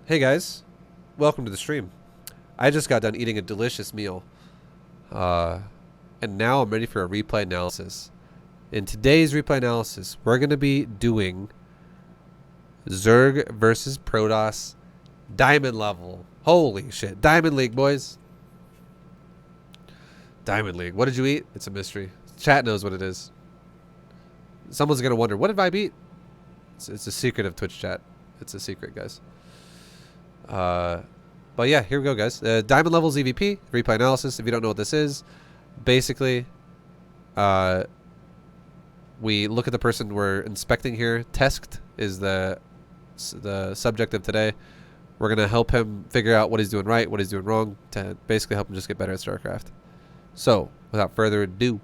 Hey guys, welcome to the stream. I just got done eating a delicious meal, and now I'm ready for a replay analysis. In today's replay analysis, we're going to be doing Zerg versus Protoss Diamond level. Holy shit, Diamond League, boys. Diamond League. What did you eat? It's a mystery. Chat knows what it is. Someone's going to wonder, what did ViBE eat? It's a secret of Twitch chat. It's a secret, guys. But yeah, here we go, guys. Diamond level ZvP, replay analysis. If you don't know what this is, basically, we look at the person we're inspecting here. Test is the subject of today. We're gonna help him figure out what he's doing right, what he's doing wrong, to basically help him just get better at StarCraft. So, without further ado,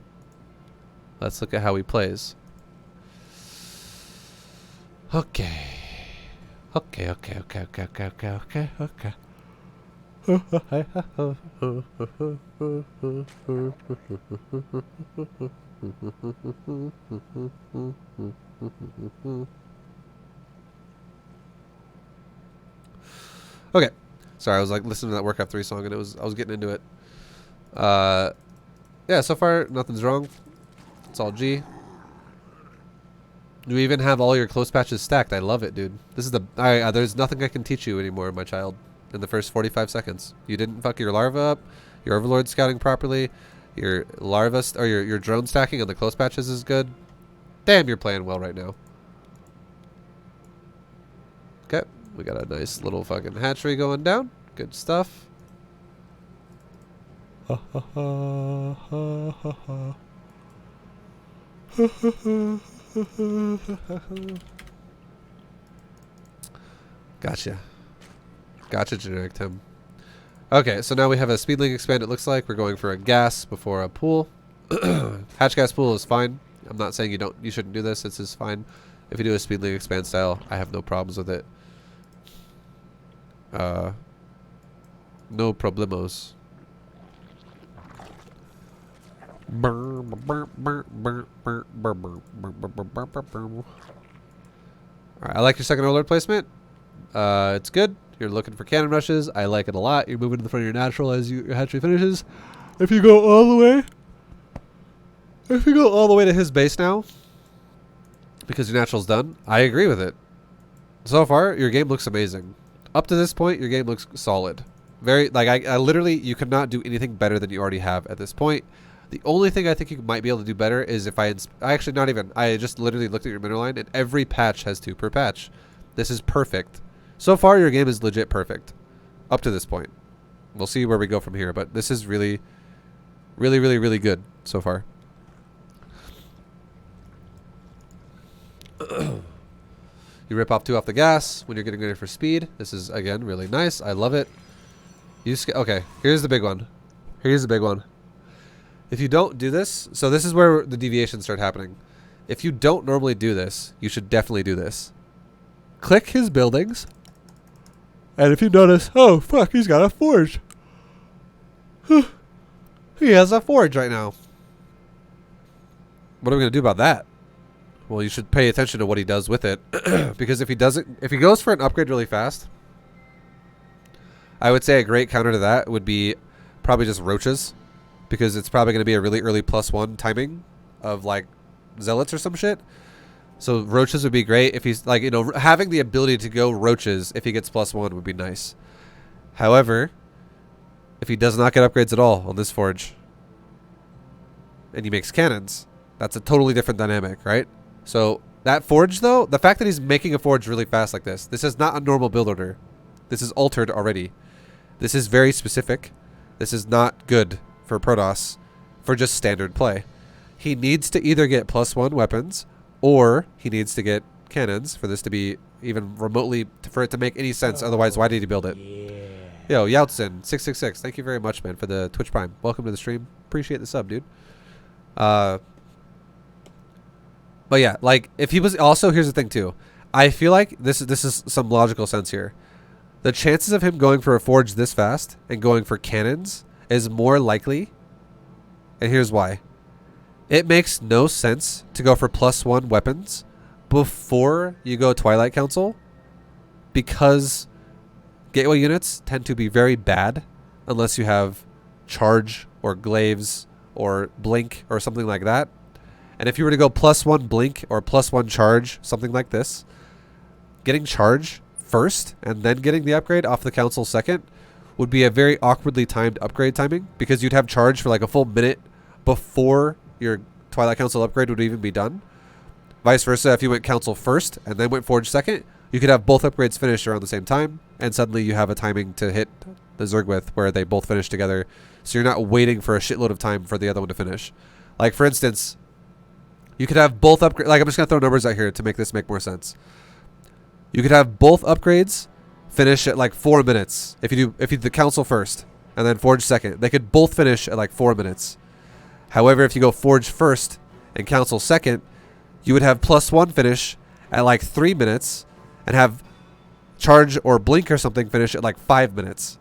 let's look at how he plays. Okay. Okay. Okay. Sorry, I was like listening to that Warcraft 3 song and I was getting into it. Yeah, so far nothing's wrong. It's all G. You even have all your close patches stacked. I love it, dude. This is the there's nothing I can teach you anymore, my child. In the first 45 seconds, you didn't fuck your larva up. Your overlord scouting properly. Your larva or your drone stacking on the close patches is good. Damn, you're playing well right now. Okay, we got a nice little fucking hatchery going down. Good stuff. Gotcha. Gotcha, generic Tim. Okay, so now we have a speedling expand, it looks like. We're going for a gas before a pool. Hatch gas pool is fine. I'm not saying you shouldn't do this. This is fine. If you do a speedling expand style, I have no problems with it. No problemos. Alright, I like your second overlord placement. It's good. You're looking for cannon rushes. I like it a lot. You're moving to the front of your natural as your hatchery finishes. If you go all the way to his base now, because your natural's done, I agree with it. So far, your game looks amazing. Up to this point, your game looks solid. Very, like, I literally, you could not do anything better than you already have at this point. The only thing I think you might be able to do better is if I just literally looked at your mineral line, and every patch has 2 per patch. This is perfect. So far, your game is legit perfect. Up to this point. We'll see where we go from here, but this is really good so far. You rip off 2 off the gas when you're getting ready for speed. This is, again, really nice. I love it. Okay, here's the big one. If you don't do this, so this is where the deviations start happening. If you don't normally do this, you should definitely do this. Click his buildings. And if you notice, oh fuck, he's got a forge. He has a forge right now. What are we going to do about that? Well, you should pay attention to what he does with it. Because if he goes for an upgrade really fast, I would say a great counter to that would be probably just roaches. Because it's probably going to be a really early +1 timing of like zealots or some shit. So roaches would be great if he's like, having the ability to go roaches if he gets +1 would be nice. However, if he does not get upgrades at all on this forge and he makes cannons, that's a totally different dynamic, right? So that forge though, the fact that he's making a forge really fast like this is not a normal build order. This is altered already. This is very specific. This is not good for Protoss for just standard play. He needs to either get +1 weapons or he needs to get cannons for this to be even remotely, for it to make any sense. Otherwise, why did he build it? Yeah. Yo, Youtsin666, thank you very much, man, for the Twitch Prime. Welcome to the stream. Appreciate the sub, dude. But yeah, like if he was also, here's the thing too. I feel like this is some logical sense here. The chances of him going for a forge this fast and going for cannons is more likely, and here's why. It makes no sense to go for +1 weapons before you go Twilight Council, because gateway units tend to be very bad unless you have charge or glaives or blink or something like that. And if you were to go +1 blink or +1 charge, something like this, getting charge first and then getting the upgrade off the council second would be a very awkwardly timed upgrade timing, because you'd have charge for like a full minute before your Twilight Council upgrade would even be done. Vice versa, if you went council first and then went forge second, you could have both upgrades finished around the same time, and suddenly you have a timing to hit the Zerg with where they both finish together, so you're not waiting for a shitload of time for the other one to finish. Like, for instance, you could have both upgrades. Like, I'm just going to throw numbers out here to make this make more sense. You could have both upgrades finish at like 4 minutes. If you do the council first and then forge second, they could both finish at like 4 minutes. However, if you go forge first and council second, you would have +1 finish at like 3 minutes and have charge or blink or something finish at like 5 minutes.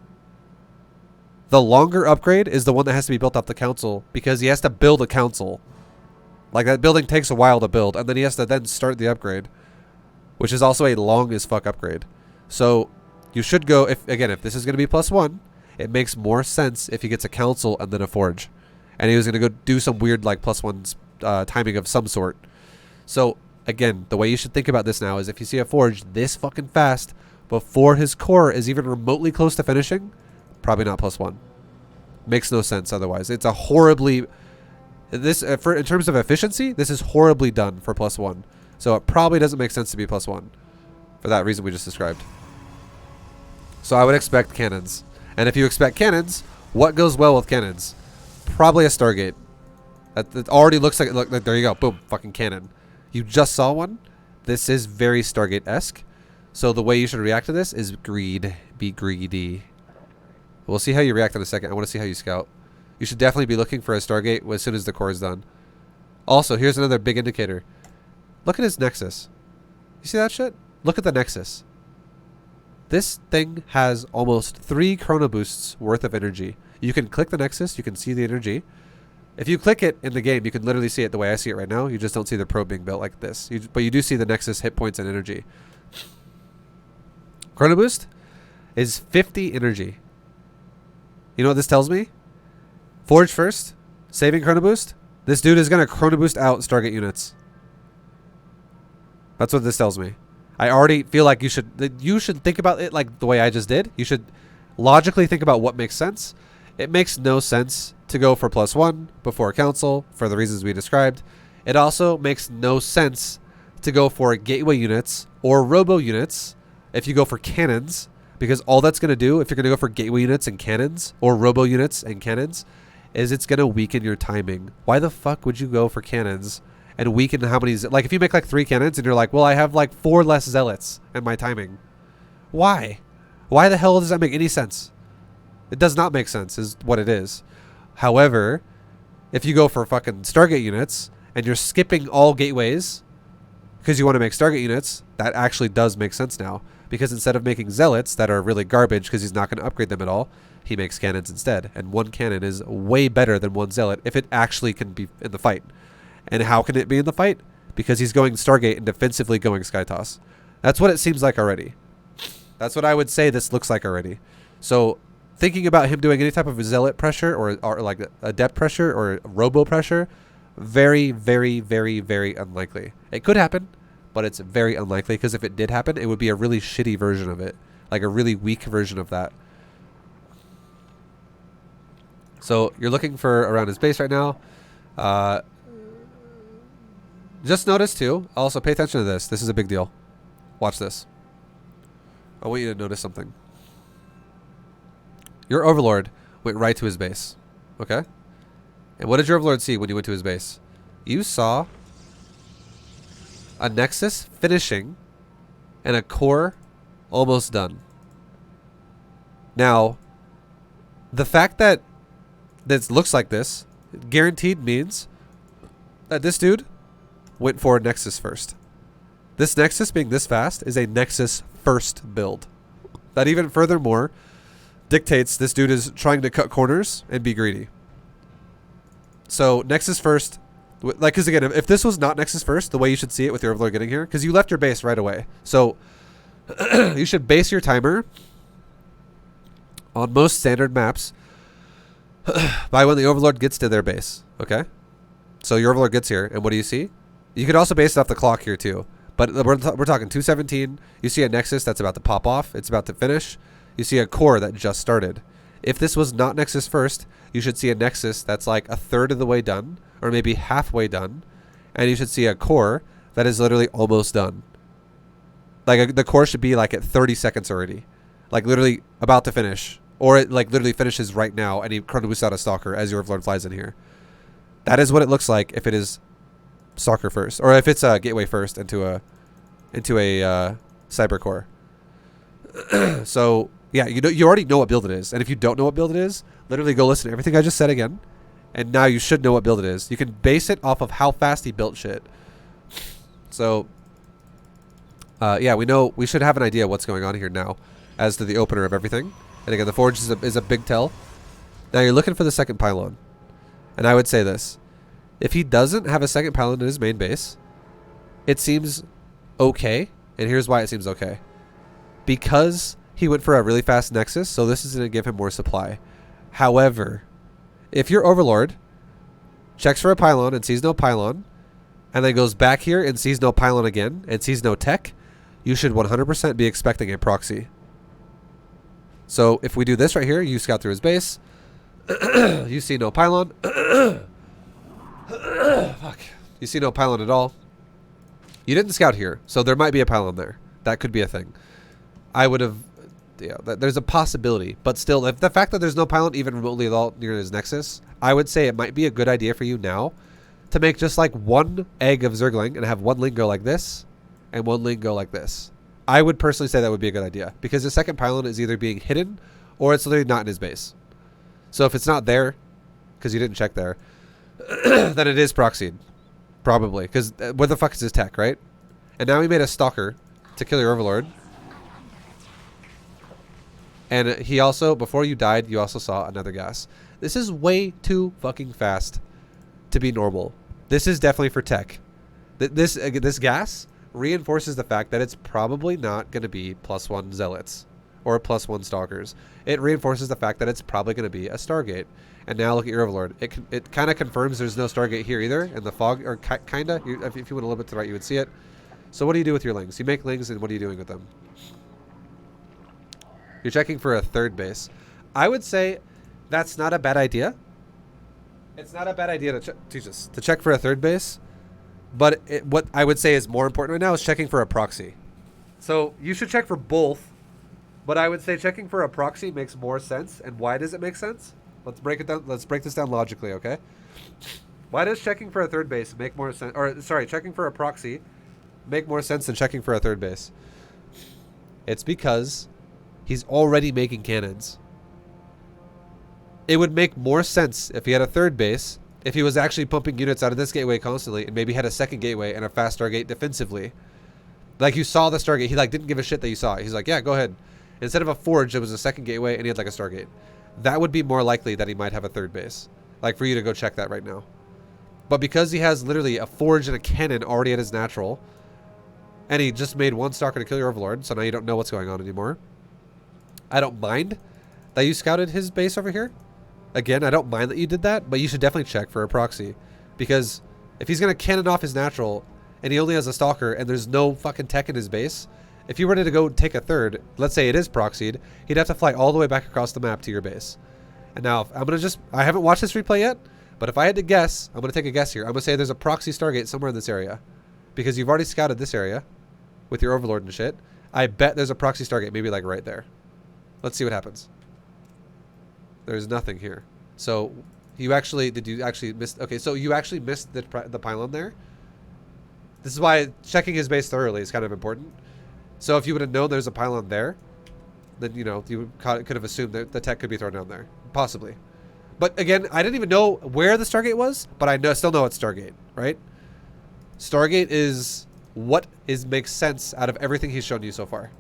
The longer upgrade is the one that has to be built off the council, because he has to build a council. Like, that building takes a while to build, and then he has to then start the upgrade, which is also a long as fuck upgrade. So you should go, if this is going to be +1, it makes more sense if he gets a council and then a forge, and he was going to go do some weird like +1 timing of some sort. So again, the way you should think about this now is, if you see a forge this fucking fast before his core is even remotely close to finishing, probably not +1. Makes no sense otherwise. It's a horribly, this in terms of efficiency, this is horribly done for +1. So it probably doesn't make sense to be +1 for that reason we just described. So I would expect cannons. And if you expect cannons, what goes well with cannons? Probably a Stargate. That already looks like, look, there you go. Boom, fucking cannon. You just saw one. This is very Stargate-esque. So the way you should react to this is greed. Be greedy. We'll see how you react in a second. I want to see how you scout. You should definitely be looking for a Stargate as soon as the core is done. Also, here's another big indicator. Look at his Nexus. You see that shit? Look at the Nexus. This thing has almost 3 chrono boosts worth of energy. You can click the Nexus. You can see the energy. If you click it in the game, you can literally see it the way I see it right now. You just don't see the probe being built like this. But you do see the Nexus hit points and energy. Chrono boost is 50 energy. You know what this tells me? Forge first, saving chrono boost. This dude is going to chrono boost out Stargate units. That's what this tells me. I already feel like you should think about it like the way I just did. You should logically think about what makes sense. It makes no sense to go for +1 before council for the reasons we described. It also makes no sense to go for gateway units or robo units if you go for cannons, because all that's going to do, if you're going to go for gateway units and cannons or robo units and cannons, is it's going to weaken your timing. Why the fuck would you go for cannons and weaken how many, like if you make like 3 cannons and you're like, well, I have like 4 less zealots in my timing. Why? Why the hell does that make any sense? It does not make sense is what it is. However, if you go for fucking Stargate units and you're skipping all gateways because you want to make Stargate units, that actually does make sense now. Because instead of making zealots that are really garbage because he's not going to upgrade them at all, he makes cannons instead. And 1 cannon is way better than 1 zealot if it actually can be in the fight. And how can it be in the fight? Because he's going Stargate and defensively going skytoss. That's what it seems like already. That's what I would say this looks like already. So thinking about him doing any type of zealot pressure or like adept pressure or robo pressure, very, very, very, very unlikely. It could happen, but it's very unlikely, because if it did happen, it would be a really shitty version of it. Like a really weak version of that. So you're looking for around his base right now. Just notice too, also pay attention to this. This is a big deal. Watch this. I want you to notice something. Your Overlord went right to his base. Okay? And what did your Overlord see when you went to his base? You saw a Nexus finishing and a core almost done. Now, the fact that this looks like this guaranteed means that this dude went for a Nexus first. This Nexus being this fast is a Nexus first build. That even furthermore dictates this dude is trying to cut corners and be greedy. So Nexus first, like, because again, if this was not Nexus first, the way you should see it with your Overlord getting here, because you left your base right away. So you should base your timer On most standard maps, by when the Overlord gets to their base, okay? So your Overlord gets here, and what do you see? You could also base it off the clock here too. But we're talking 217. You see a Nexus that's about to pop off. It's about to finish. You see a core that just started. If this was not Nexus first, you should see a Nexus that's like a third of the way done, or maybe halfway done. And you should see a core that is literally almost done. Like the core should be like at 30 seconds already. Like literally about to finish. Or it like literally finishes right now and he chrono boosts out a Stalker as your Overlord flies in here. That is what it looks like if it is Stalker first. Or if it's a Gateway first into a Cyber Core. So yeah, you already know what build it is. And if you don't know what build it is, literally go listen to everything I just said again. And now you should know what build it is. You can base it off of how fast he built shit. So yeah, we should have an idea what's going on here now as to the opener of everything. And again, the Forge is a big tell. Now you're looking for the second pylon. And I would say this. If he doesn't have a second pylon in his main base, it seems okay. And here's why it seems okay. Because he went for a really fast Nexus, so this is going to give him more supply. However, if your Overlord checks for a pylon and sees no pylon, and then goes back here and sees no pylon again, and sees no tech, you should 100% be expecting a proxy. So if we do this right here, you scout through his base. You see no pylon. Fuck. You see no pylon at all. You didn't scout here, so there might be a pylon there. That could be a thing. I would have... Yeah, there's a possibility. But still, if the fact that there's no pylon even remotely at all near his Nexus, I would say it might be a good idea for you now to make just like one egg of Zergling and have one link go like this and one link go like this. I would personally say that would be a good idea because the second pylon is either being hidden or it's literally not in his base. So if it's not there, because you didn't check there, then it is proxied. Probably. Because what the fuck is his tech, right? And now he made a Stalker to kill your Overlord. And he also, before you died, you also saw another gas. This is way too fucking fast to be normal. This is definitely for tech. This gas reinforces the fact that it's probably not going to be +1 Zealots or +1 Stalkers. It reinforces the fact that it's probably going to be a Stargate. And now look at your Overlord. It kind of confirms there's no Stargate here either. And the fog, or kind of, if you went a little bit to the right, you would see it. So what do you do with your lings? You make lings, and what are you doing with them? You're checking for a third base. I would say that's not a bad idea. It's not a bad idea to check for a third base. But what I would say is more important right now is checking for a proxy. So you should check for both. But I would say checking for a proxy makes more sense. And why does it make sense? Let's break it down. Let's break this down logically, okay? Why does checking for a third base make more sense? Or sorry, checking for a proxy make more sense than checking for a third base? It's because he's already making cannons. It would make more sense if he had a third base, if he was actually pumping units out of this gateway constantly, and maybe had a second gateway and a fast Stargate defensively. Like you saw the Stargate, he like didn't give a shit that you saw it. He's like, yeah, go ahead. Instead of a Forge, it was a second gateway, and he had like a Stargate. That would be more likely that he might have a third base. Like for you to go check that right now. But because he has literally a Forge and a cannon already at his natural, and he just made one Stalker to kill your Overlord, so now you don't know what's going on anymore. I don't mind that you scouted his base over here. Again, I don't mind that you did that, but you should definitely check for a proxy. Because if he's going to cannon off his natural, and he only has a Stalker, and there's no fucking tech in his base, if you were to go take a third, let's say it is proxied, he'd have to fly all the way back across the map to your base. And now, I'm going to I haven't watched this replay yet, but if I had to guess, I'm going to take a guess here. I'm going to say there's a proxy Stargate somewhere in this area. Because you've already scouted this area with your Overlord and shit. I bet there's a proxy Stargate, maybe like right there. Let's see what happens. There's nothing here. So did you actually miss? Okay, so you actually missed the pylon there. This is why checking his base thoroughly is kind of important. So if you would have known there's a pylon there, then you could have assumed that the tech could be thrown down there, possibly. But again, I didn't even know where the Stargate was, but I still know it's Stargate, right? Stargate is what makes sense out of everything he's shown you so far.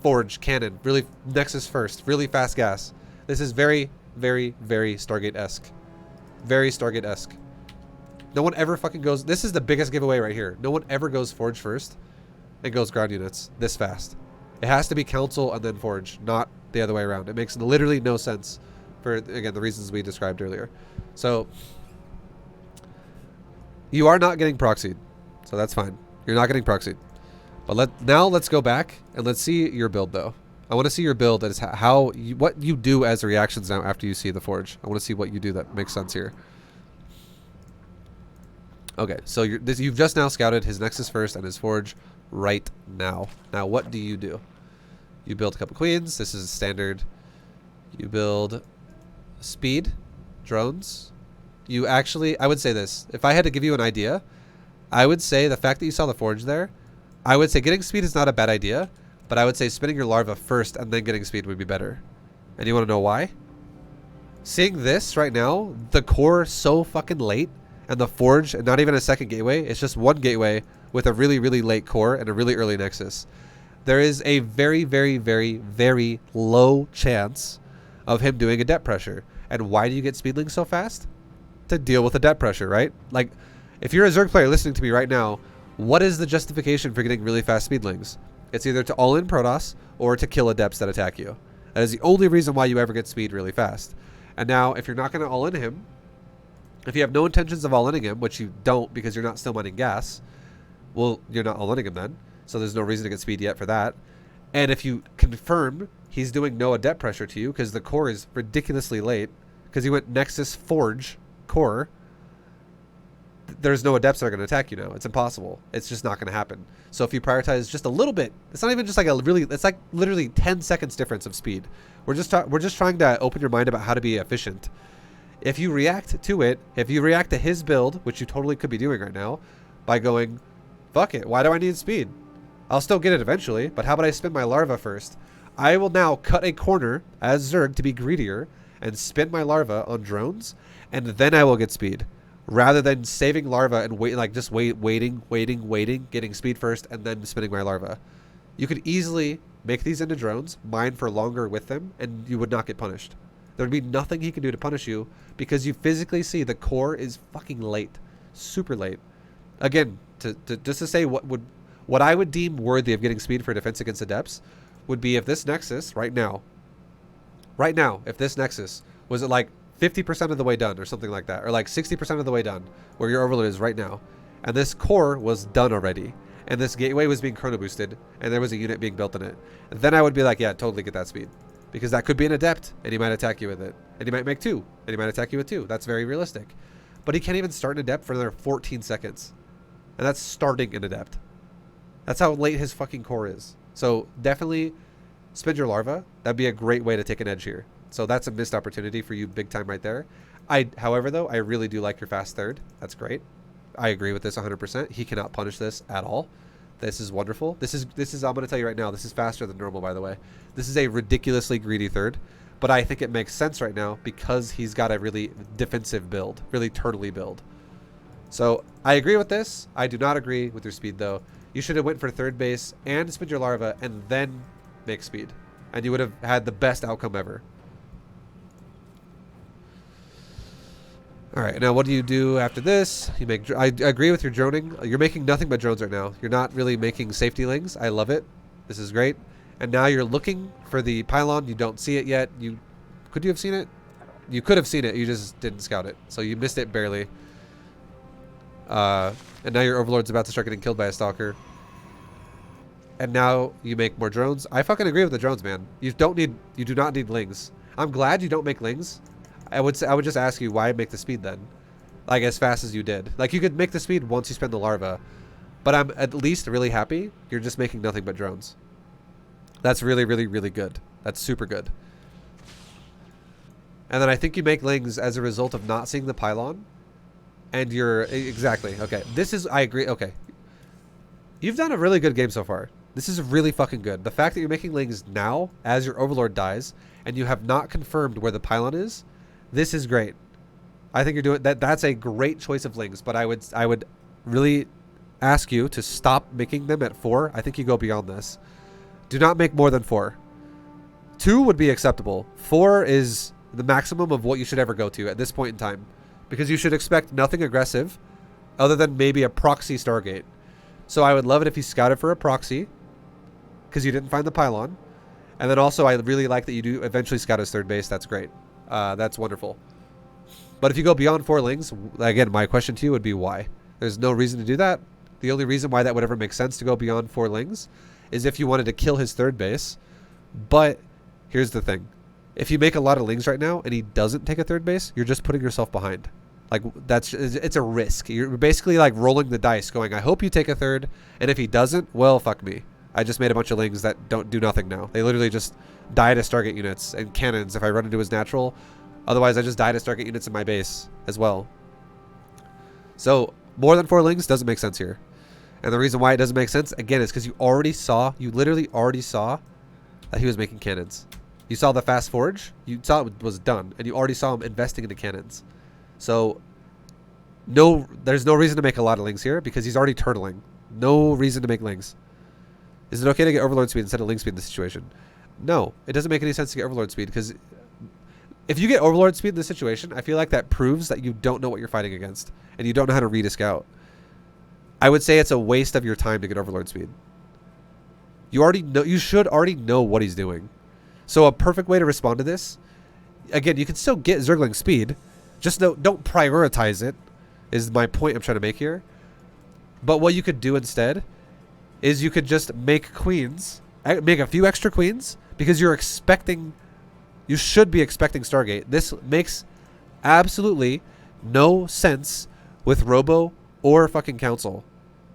Forge, cannon, really Nexus first, really fast gas. This is very, very, very Stargate-esque. Very Stargate-esque. No one ever fucking goes... This is the biggest giveaway right here. No one ever goes Forge first and goes ground units this fast. It has to be council and then forge, not the other way around. It makes literally no sense for, again, the reasons we described earlier. So you are not getting proxied, so that's fine. You're not getting proxied. But now let's go back and let's see your build though. I want to see your build as what you do as reactions now after you see the forge. I want to see what you do that makes sense here. Okay, so you've just now scouted his Nexus first and his forge right now. Now what do? You build a couple queens. This is standard. You build speed, drones. You actually, I would say this. If I had to give you an idea, I would say the fact that you saw the forge there, I would say getting speed is not a bad idea, but I would say spinning your larva first and then getting speed would be better. And you want to know why? Seeing this right now, the core so fucking late, and the forge, and not even a second gateway, it's just one gateway with a really, really late core and a really early nexus. There is a very, very, very, very low chance of him doing a depth pressure. And why do you get speedlings so fast? To deal with the depth pressure, right? Like, if you're a Zerg player listening to me right now, what is the justification for getting really fast speedlings? It's either to all-in Protoss or to kill adepts that attack you. That is the only reason why you ever get speed really fast. And now, if you're not going to all-in him, if you have no intentions of all-inning him, which you don't because you're not still mining gas, well, you're not all-inning him then. So there's no reason to get speed yet for that. And if you confirm he's doing no adept pressure to you because the core is ridiculously late, because he went Nexus Forge core, there's no adepts that are going to attack you now. It's impossible. It's just not going to happen. So if you prioritize just a little bit, it's not even just like it's like literally 10 seconds difference of speed. We're just trying to open your mind about how to be efficient. If you react to it, if you react to his build, which you totally could be doing right now, by going, fuck it, why do I need speed? I'll still get it eventually, but how about I spin my larva first? I will now cut a corner as Zerg to be greedier and spin my larva on drones, and then I will get speed. Rather than saving larva and waiting, getting speed first, and then spinning my larva. You could easily make these into drones, mine for longer with them, and you would not get punished. There would be nothing he can do to punish you because you physically see the core is fucking late. Super late. Again, just to say what I would deem worthy of getting speed for defense against adepts would be if this Nexus, right now, if this Nexus was at like 50% of the way done or something like that, or like 60% of the way done, where your overload is right now, and this core was done already, and this gateway was being chrono boosted, and there was a unit being built in it, then I would be like, yeah, totally get that speed. Because that could be an adept, and he might attack you with it. And he might make 2, and he might attack you with 2. That's very realistic. But he can't even start an adept for another 14 seconds. And that's starting an adept. That's how late his fucking core is. So definitely spin your larva. That'd be a great way to take an edge here. So that's a missed opportunity for you big time right there. However, though, I really do like your fast third. That's great. I agree with this 100%. He cannot punish this at all. This is wonderful. This is I'm going to tell you right now, this is faster than normal, by the way. This is a ridiculously greedy third, but I think it makes sense right now because he's got a really defensive build, really turtley build. So I agree with this. I do not agree with your speed, though. You should have went for third base and spin your larva and then make speed, and you would have had the best outcome ever. All right, now what do you do after this? You make. I agree with your droning. You're making nothing but drones right now. You're not really making safety lings. I love it. This is great. And now you're looking for the pylon. You don't see it yet. Could you have seen it? You could have seen it. You just didn't scout it. So you missed it barely. And now your overlord's about to start getting killed by a stalker. And now you make more drones. I fucking agree with the drones, man. You do not need lings. I'm glad you don't make lings. I would just ask you why make the speed then, like as fast as you did. Like you could make the speed once you spend the larva, but I'm at least really happy you're just making nothing but drones. That's really, really, really good. That's super good. And then I think you make lings as a result of not seeing the pylon, and you're exactly okay. I agree. Okay, you've done a really good game so far. This is really fucking good. The fact that you're making lings now as your overlord dies, and you have not confirmed where the pylon is. This is great. I think you're doing that. That's a great choice of lings, but I would really ask you to stop making them at 4. I think you go beyond this. Do not make more than 4. 2 would be acceptable. 4 is the maximum of what you should ever go to at this point in time, because you should expect nothing aggressive other than maybe a proxy stargate. So I would love it if you scouted for a proxy because you didn't find the pylon. And then also, I really like that you do eventually scout his third base. That's great. That's wonderful. But if you go beyond 4 lings, again, my question to you would be why? There's no reason to do that. The only reason why that would ever make sense to go beyond 4 lings is if you wanted to kill his third base. But here's the thing. If you make a lot of lings right now and he doesn't take a third base, you're just putting yourself behind. Like, it's a risk. You're basically like rolling the dice going, I hope you take a third. And if he doesn't, well, fuck me. I just made a bunch of lings that don't do nothing now. They literally just die to Stargate units and cannons if I run into his natural. Otherwise, I just die to Stargate units in my base as well. So, more than 4 lings doesn't make sense here. And the reason why it doesn't make sense, again, is because you literally already saw that he was making cannons. You saw the fast forge. You saw it was done. And you already saw him investing into cannons. So, there's no reason to make a lot of lings here because he's already turtling. No reason to make lings. Is it okay to get Overlord speed instead of link speed in this situation? No, it doesn't make any sense to get Overlord speed because if you get Overlord speed in this situation, I feel like that proves that you don't know what you're fighting against and you don't know how to read a scout. I would say it's a waste of your time to get Overlord speed. You should already know what he's doing. So a perfect way to respond to this, again, you can still get Zergling speed, just don't prioritize it, is my point I'm trying to make here. But what you could do instead is you could just make queens, make a few extra queens, because you should be expecting Stargate. This makes absolutely no sense with Robo or fucking Council.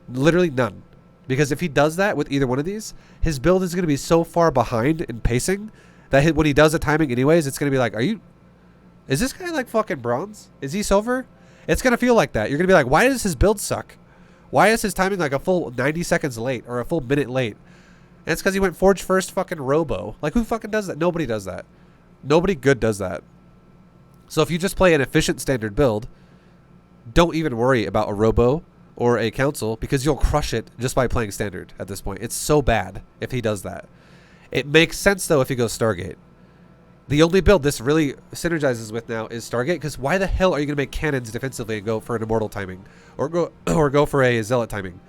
Literally none. Because if he does that with either one of these, his build is going to be so far behind in pacing that when he does the timing anyways, it's going to be like, is this guy like fucking bronze? Is he silver? It's going to feel like that. You're going to be like, why does his build suck? Why is his timing like a full 90 seconds late or a full minute late? And it's because he went Forge first fucking Robo. Like, who fucking does that? Nobody does that. Nobody good does that. So if you just play an efficient standard build, don't even worry about a Robo or a Council because you'll crush it just by playing standard at this point. It's so bad if he does that. It makes sense, though, if he goes Stargate. The only build this really synergizes with now is Stargate, because why the hell are you going to make cannons defensively and go for an Immortal timing? Or go for a Zealot timing?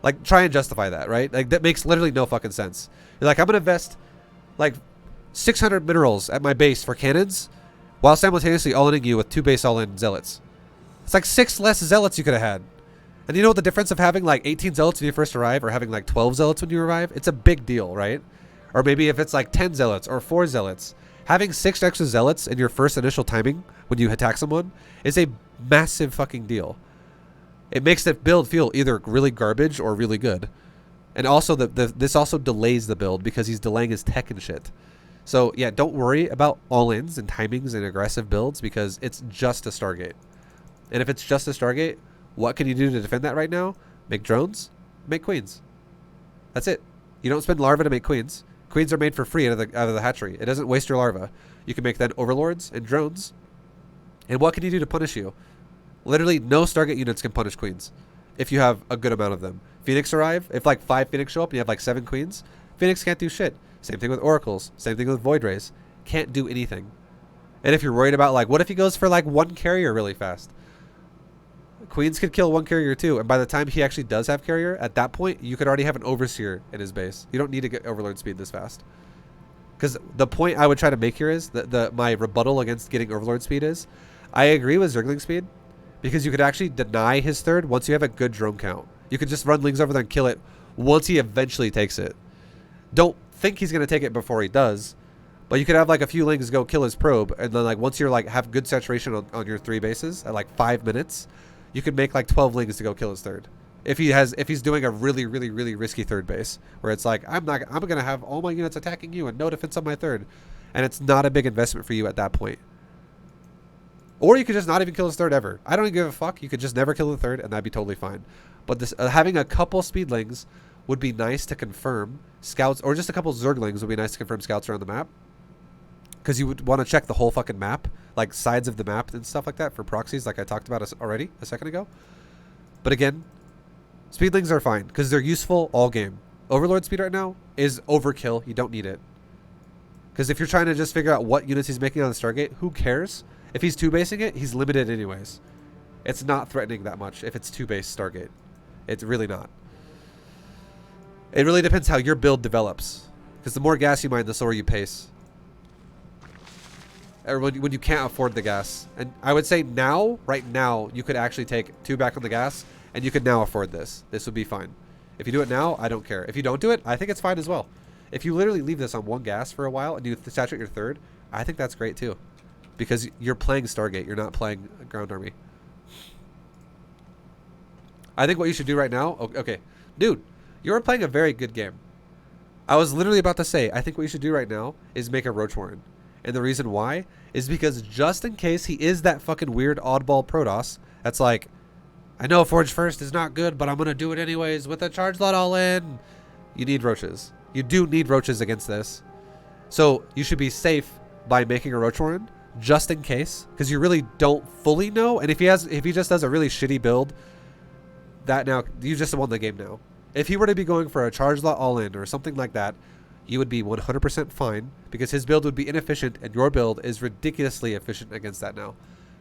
Like, try and justify that, right? Like, that makes literally no fucking sense. You're like, I'm going to invest, like, 600 minerals at my base for cannons, while simultaneously all-inning you with 2 base all-in Zealots. It's like 6 less Zealots you could have had. And you know what the difference of having, like, 18 Zealots when you first arrive or having, like, 12 Zealots when you arrive? It's a big deal, right? Or maybe if it's, like, 10 Zealots or 4 Zealots. Having 6 extra Zealots in your first initial timing when you attack someone is a massive fucking deal. It makes the build feel either really garbage or really good. And also, this also delays the build because he's delaying his tech and shit. So, yeah, don't worry about all-ins and timings and aggressive builds because it's just a Stargate. And if it's just a Stargate, what can you do to defend that right now? Make drones, make queens. That's it. You don't spend larvae to make queens. Queens are made for free out of the hatchery. It doesn't waste your larva. You can make then overlords and drones. And what can you do to punish you? Literally, no Stargate units can punish queens if you have a good amount of them. Phoenix arrive. If like 5 Phoenix show up and you have like 7 queens, Phoenix can't do shit. Same thing with oracles. Same thing with void rays. Can't do anything. And if you're worried about like, what if he goes for like 1 carrier really fast? Queens could kill 1 carrier too, and by the time he actually does have carrier, at that point, you could already have an overseer in his base. You don't need to get overlord speed this fast. Because the point I would try to make here is, my rebuttal against getting overlord speed is, I agree with Zergling speed, because you could actually deny his third once you have a good drone count. You could just run lings over there and kill it once he eventually takes it. Don't think he's going to take it before he does, but you could have like a few lings go kill his probe, and then like once you're like have good saturation on your 3 bases at like 5 minutes, you could make like 12 lings to go kill his third. If he's doing a really risky third base where it's like I'm gonna have all my units attacking you and no defense on my third, and it's not a big investment for you at that point. Or you could just not even kill his third ever. I don't even give a fuck. You could just never kill the third and that'd be totally fine. But this having a couple speedlings would be nice to confirm scouts, or just a couple Zerglings would be nice to confirm scouts around the map. Because you would want to check the whole fucking map, like sides of the map and stuff like that for proxies, like I talked about already a second ago. But again, speedlings are fine because they're useful all game. Overlord speed right now is overkill. You don't need it. Because if you're trying to just figure out what units he's making on the Stargate, who cares? If he's 2-basing it, he's limited anyways. It's not threatening that much if it's 2-base Stargate. It's really not. It really depends how your build develops. Because the more gas you mine, the slower you pace. Or when you can't afford the gas. And I would say now, right now, you could actually take 2 back on the gas, and you could now afford this. This would be fine. If you do it now, I don't care. If you don't do it, I think it's fine as well. If you literally leave this on 1 gas for a while and you saturate your 3rd, I think that's great too. Because you're playing Stargate, you're not playing Ground Army. I think what you should do right now... Okay, dude, you're playing a very good game. I was literally about to say, I think what you should do right now is make a Roach Warren. And the reason why is because just in case he is that fucking weird oddball Protoss that's like, I know Forge First is not good, but I'm going to do it anyways with a charge lot all in. You need roaches. You do need roaches against this. So you should be safe by making a Roach Warren just in case, because you really don't fully know. And if he just does a really shitty build, that now you just won the game now. If he were to be going for a charge lot all in or something like that, you would be 100% fine because his build would be inefficient and your build is ridiculously efficient against that now.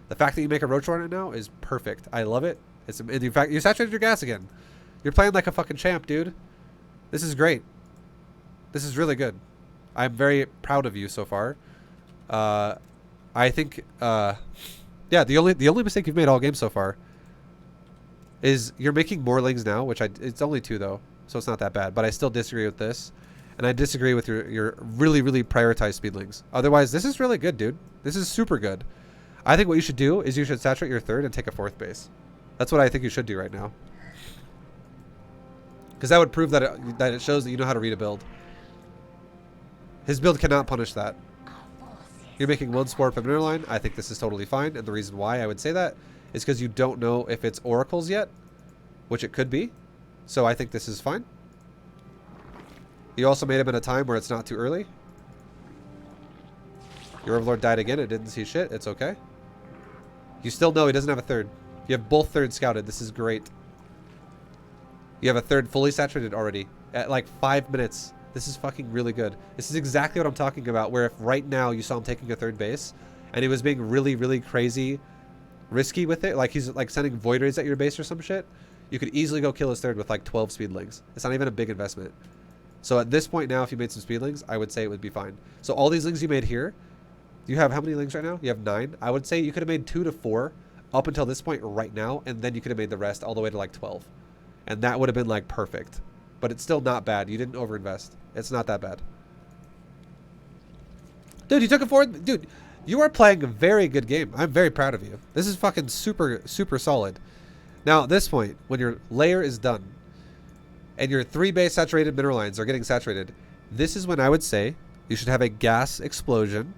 The fact that you make a Roach Warren now is perfect. I love it. In fact, you saturated your gas again. You're playing like a fucking champ, dude. This is great. This is really good. I'm very proud of you so far. I think, yeah, the only mistake you've made all game so far is you're making more lings now, which it's only 2 though, so it's not that bad. But I still disagree with this, and I disagree with your really prioritized speedlings. Otherwise, this is really good, dude. This is super good. I think what you should do is you should saturate your 3rd and take a 4th base. That's what I think you should do right now, because that would prove that it shows that you know how to read a build. His build cannot punish that. You're making 1 spore per mineral line. I think this is totally fine, and the reason why I would say that is because you don't know if it's oracles yet, which it could be. So I think this is fine. You also made him at a time where it's not too early. Your Overlord died again. It didn't see shit. It's okay. You still know he doesn't have a 3rd. You have both 3rds scouted. This is great. You have a 3rd fully saturated already at like 5 minutes. This is fucking really good. This is exactly what I'm talking about, where if right now you saw him taking a 3rd base and he was being really crazy risky with it, like he's like sending void rays at your base or some shit, you could easily go kill his 3rd with like 12 speedlings. It's not even a big investment. So at this point now, if you made some speedlings, I would say it would be fine. So all these lings you made here, you have how many lings right now? You have 9. I would say you could have made 2 to 4 up until this point right now, and then you could have made the rest all the way to like 12. And that would have been like perfect. But it's still not bad. You didn't overinvest. It's not that bad. Dude, you took it forward. Dude, you are playing a very good game. I'm very proud of you. This is fucking super solid. Now, at this point, when your layer is done and your 3 base saturated mineral lines are getting saturated, this is when I would say you should have a gas explosion.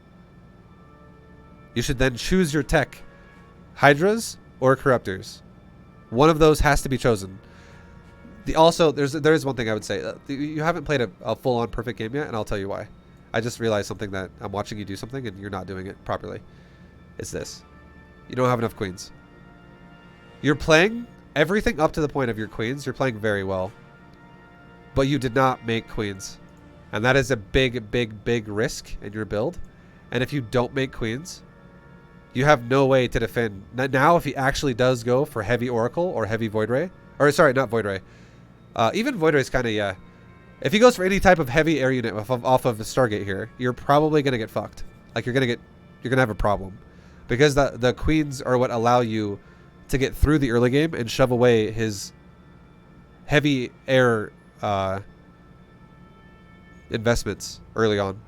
You should then choose your tech. Hydras or Corruptors. One of those has to be chosen. Also, there is one thing I would say. You haven't played a full-on perfect game yet, and I'll tell you why. I just realized something, that I'm watching you do something, and you're not doing it properly. It's this. You don't have enough queens. You're playing everything up to the point of your queens. You're playing very well. But you did not make queens. And that is a big risk in your build. And if you don't make queens, you have no way to defend. Now, if he actually does go for heavy Oracle or heavy Void Ray, or sorry, not Void Ray. Even Void Ray is kind of, yeah. If he goes for any type of heavy air unit off of the Stargate here, you're probably going to get fucked. Like, you're going to have a problem. Because the queens are what allow you to get through the early game and shove away his heavy air investments early on.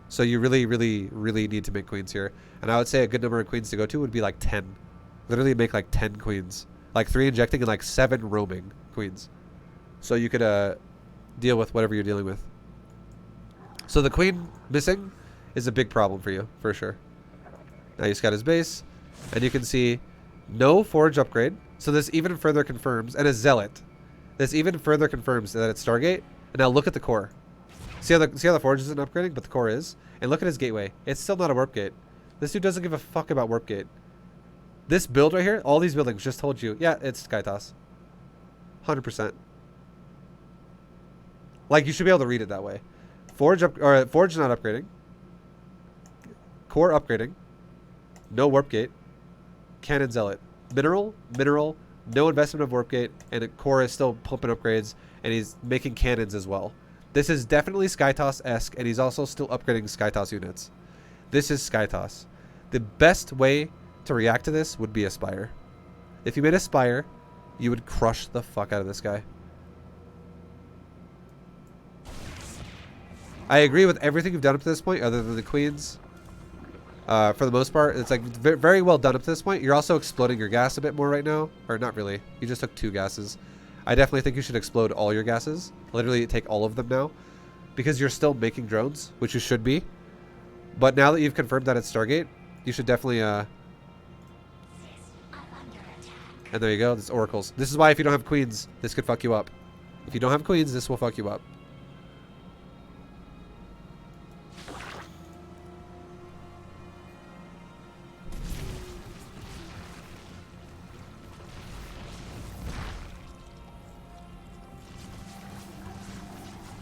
So you really need to make queens here. And I would say a good number of queens to go to would be like 10. Literally make like 10 queens. Like 3 injecting and like 7 roaming queens. So you could deal with whatever you're dealing with. So the queen missing is a big problem for you, for sure. Now you scout his base, and you can see no forge upgrade. So this even further confirms, and a zealot. This even further confirms that it's Stargate. And now look at the core. See how the forge isn't upgrading, but the core is. And look at his gateway. It's still not a warp gate. This dude doesn't give a fuck about warp gate. This build right here, all these buildings just told you, yeah, it's skytoss. 100%. Like, you should be able to read it that way. Forge not upgrading. Core upgrading. No warp gate. Cannon zealot. Mineral, no investment of warp gate, and core is still pumping upgrades. and he's making cannons as well. This is definitely skytoss-esque, and he's also still upgrading skytoss units. This is skytoss. The best way to react to this would be a Spire. If you made a Spire, you would crush the fuck out of this guy. I agree with everything you've done up to this point, other than the queens. For the most part, it's like very well done up to this point. You're also exploding your gas a bit more right now. Or not really. You just took 2 gases. I definitely think you should explode all your gases. Literally take all of them now. Because you're still making drones, which you should be. But now that you've confirmed that it's Stargate, you should definitely... And there you go. This oracles. This is why if you don't have queens, this could fuck you up. If you don't have queens, this will fuck you up.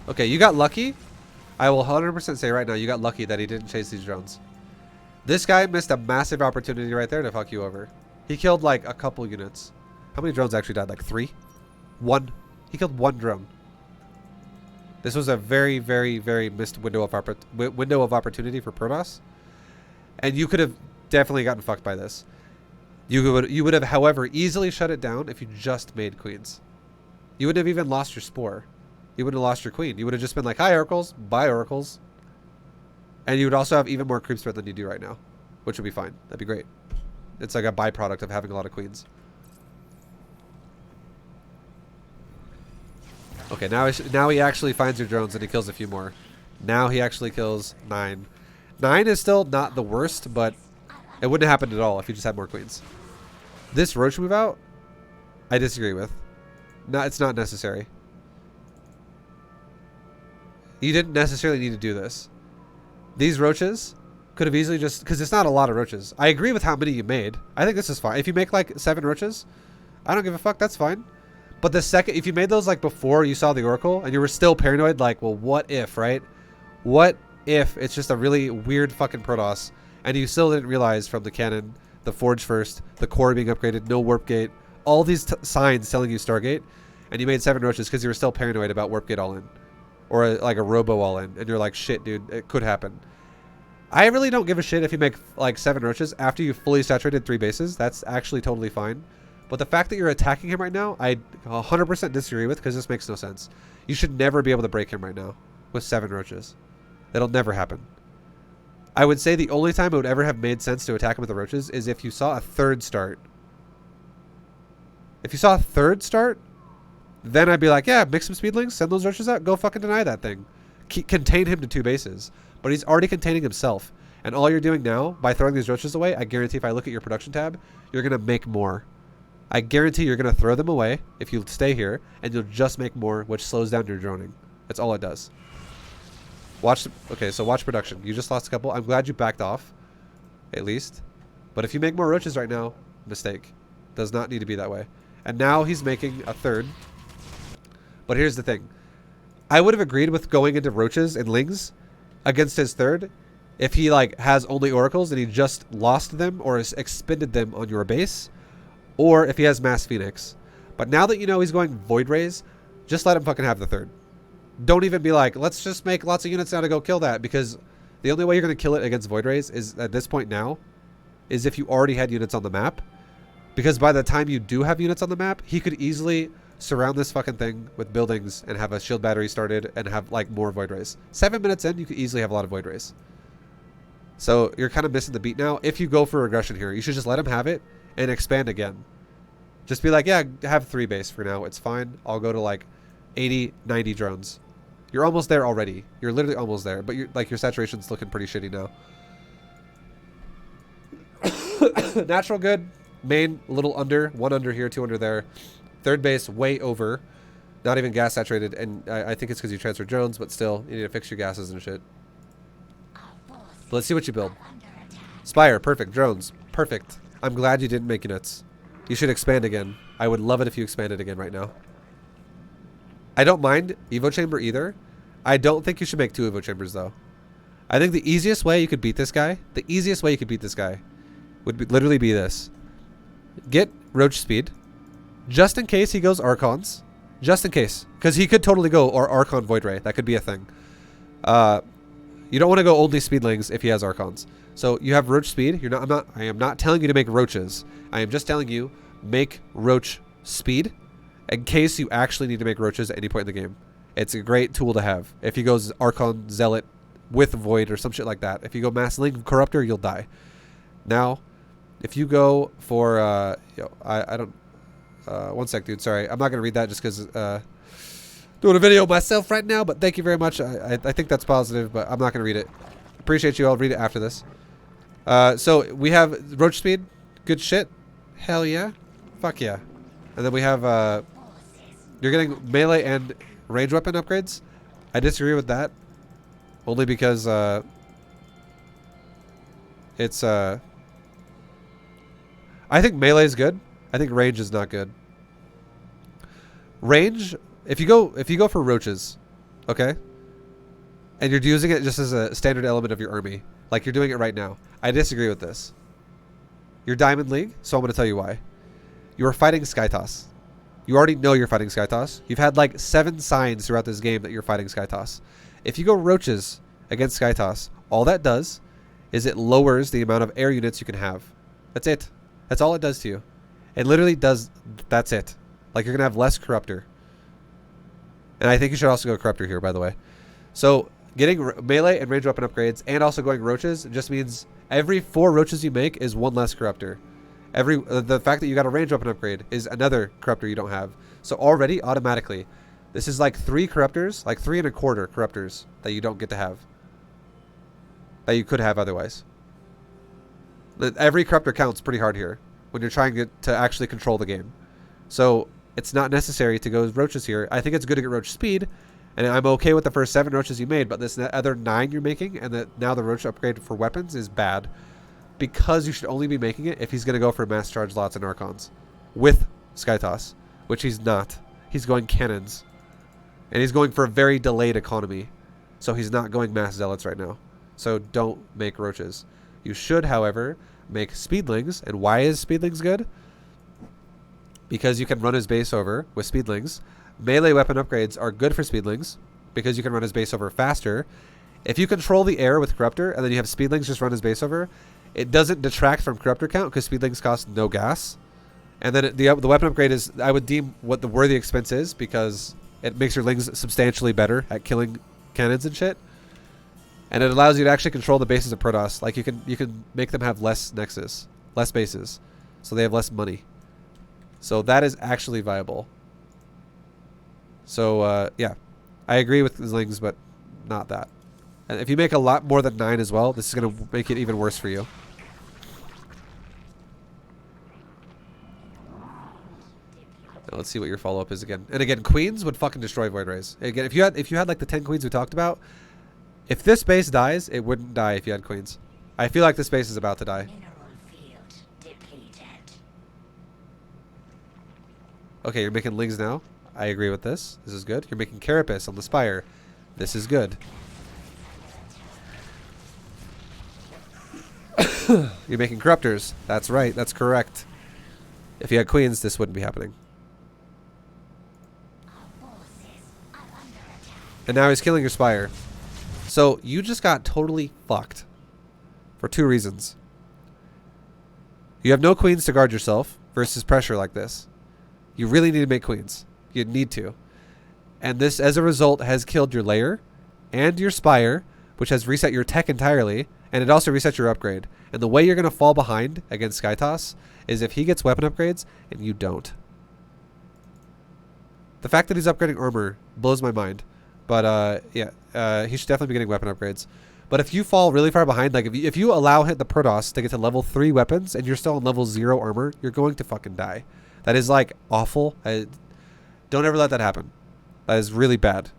Okay, you got lucky. I will 100% say right now, you got lucky that he didn't chase these drones. This guy missed a massive opportunity right there to fuck you over. He killed like a couple units. How many drones actually died? Like 3? 1. He killed 1 drone. This was a very, very, very missed window of opportunity for Protoss. And you could have definitely gotten fucked by this. You would have, however, easily shut it down if you just made queens. You wouldn't have even lost your spore. You wouldn't have lost your queen. You would have just been like, hi, oracles, bye, oracles. And you would also have even more creep spread than you do right now, which would be fine. That'd be great. It's like a byproduct of having a lot of queens. Okay, now he actually finds your drones and he kills a few more. Now he actually kills 9. 9 is still not the worst, but it wouldn't have happened at all if you just had more queens. This roach move out, I disagree with. No, it's not necessary. You didn't necessarily need to do this. These roaches could have easily just... Because it's not a lot of roaches. I agree with how many you made. I think this is fine. If you make like 7 roaches, I don't give a fuck. That's fine. But the second... If you made those like before you saw the oracle and you were still paranoid, like, well, what if, right? What if it's just a really weird fucking Protoss and you still didn't realize from the cannon, the Forge First, the core being upgraded, no Warp Gate, all these signs telling you Stargate, and you made 7 roaches because you were still paranoid about Warp Gate all in. Or like a robo all in, and you're like, shit, dude, it could happen. I really don't give a shit if you make like 7 roaches after you fully saturated 3 bases. That's actually totally fine. But the fact that you're attacking him right now, I 100% disagree with, because this makes no sense. You should never be able to break him right now with 7 roaches. That'll never happen. I would say the only time it would ever have made sense to attack him with the roaches is if you saw a 3rd start. If you saw a 3rd start, then I'd be like, yeah, make some speedlings, send those roaches out, go fucking deny that thing. Contain him to 2 bases. But he's already containing himself. And all you're doing now, by throwing these roaches away, I guarantee if I look at your production tab, you're going to make more. I guarantee you're going to throw them away if you stay here, and you'll just make more, which slows down your droning. That's all it does. Okay, so watch production. You just lost a couple. I'm glad you backed off, at least. But if you make more roaches right now, mistake. Does not need to be that way. And now he's making a 3rd. But here's the thing. I would have agreed with going into roaches and lings against his 3rd if he like has only oracles and he just lost them or expended them on your base, or if he has mass phoenix. But now that you know he's going void rays, just let him fucking have the 3rd. Don't even be like, let's just make lots of units now to go kill that, because the only way you're going to kill it against void rays is at this point now is if you already had units on the map. Because by the time you do have units on the map, he could easily surround this fucking thing with buildings and have a shield battery started and have like more void rays. 7 minutes in, you could easily have a lot of void rays. So you're kind of missing the beat now. If you go for aggression here, you should just let him have it and expand again. Just be like, yeah, have 3 base for now. It's fine. I'll go to like 80, 90 drones. You're almost there already. You're literally almost there, but you're like your saturation's looking pretty shitty now. Natural good. Main a little under. 1 under here, 2 under there. 3rd base way over. Not even gas saturated, and I think it's because you transferred drones, but still, you need to fix your gases and shit. But let's see what you build. Spire, perfect. Drones, perfect. I'm glad you didn't make units. You should expand again. I would love it if you expanded again right now. I don't mind Evo Chamber either. I don't think you should make 2 Evo Chambers though. I think the easiest way you could beat this guy, would be, literally be this. Get Roach Speed. Just in case he goes Archons, Just in case. Because he could totally go or Archon Void Ray. That could be a thing. You don't want to go only Speedlings if he has Archons. So you have Roach Speed. I am not telling you to make Roaches. I am just telling you make Roach Speed in case you actually need to make Roaches at any point in the game. It's a great tool to have. If he goes Archon Zealot with Void or some shit like that. If you go Mass Link Corruptor, you'll die. Now, if you go for, I don't, one sec, dude. Sorry. I'm not going to read that just because, doing a video myself right now, but thank you very much. I think that's positive, but I'm not going to read it. Appreciate you. I'll read it after this. So we have Roach Speed. Good shit. Hell yeah. Fuck yeah. And then we have, you're getting melee and range weapon upgrades. I disagree with that. Only because, it's, I think melee is good. I think range is not good. Range, if you go for roaches, okay, and you're using it just as a standard element of your army, like you're doing it right now, I disagree with this. You're Diamond League, so I'm going to tell you why. You are fighting Skytoss. You already know you're fighting Skytoss. You've had like 7 signs throughout this game that you're fighting Skytoss. If you go roaches against Skytoss, all that does is it lowers the amount of air units you can have. That's it. That's all it does to you. It literally does. That's it. Like you're going to have less Corruptor. And I think you should also go Corruptor here, by the way. So getting melee and range weapon upgrades and also going roaches just means every 4 roaches you make is 1 less Corruptor. The fact that you got a range weapon upgrade is another Corruptor you don't have. So already, automatically, this is like 3 Corruptors, like 3 1/4 Corruptors that you don't get to have. That you could have otherwise. Every Corruptor counts pretty hard here when you're trying to actually control the game. So it's not necessary to go roaches here. I think it's good to get roach speed, and I'm okay with the first 7 roaches you made, but this other 9 you're making, and now the roach upgrade for weapons is bad. Because you should only be making it if he's going to go for mass charge lots and Archons with Skytoss, which he's not. He's going cannons, and he's going for a very delayed economy, so he's not going mass zealots right now. So don't make roaches. You should, however, make Speedlings. And why is Speedlings good? Because you can run his base over with Speedlings. Melee weapon upgrades are good for Speedlings because you can run his base over faster. If you control the air with Corruptor and then you have Speedlings just run his base over, it doesn't detract from Corruptor count because Speedlings cost no gas. And then the weapon upgrade is, I would deem what the worthy expense is because it makes your Lings substantially better at killing cannons and shit. And it allows you to actually control the bases of Protoss. Like you can make them have less nexus, less bases, so they have less money. So that is actually viable. So yeah, I agree with the Lings, but not that. And if you make a lot more than 9 as well, this is going to make it even worse for you. Now let's see what your follow-up is again. And again, queens would fucking destroy Void Rays. Again, if you had like the 10 queens we talked about, if this base dies, it wouldn't die if you had queens. I feel like this base is about to die. Okay, you're making Lings now. I agree with this. This is good. You're making Carapace on the Spire. This is good. You're making Corruptors. That's right. That's correct. If you had queens, this wouldn't be happening. And now he's killing your Spire. So you just got totally fucked. For 2 reasons. You have no queens to guard yourself versus pressure like this. You really need to make queens. You need to. And this, as a result, has killed your lair and your Spire, which has reset your tech entirely, and it also resets your upgrade. And the way you're going to fall behind against Skytoss is if he gets weapon upgrades and you don't. The fact that he's upgrading armor blows my mind. But yeah, he should definitely be getting weapon upgrades. But if you fall really far behind, like if you allow the Protoss to get to level 3 weapons and you're still on level 0 armor, you're going to fucking die. That is like awful. Don't ever let that happen. That is really bad.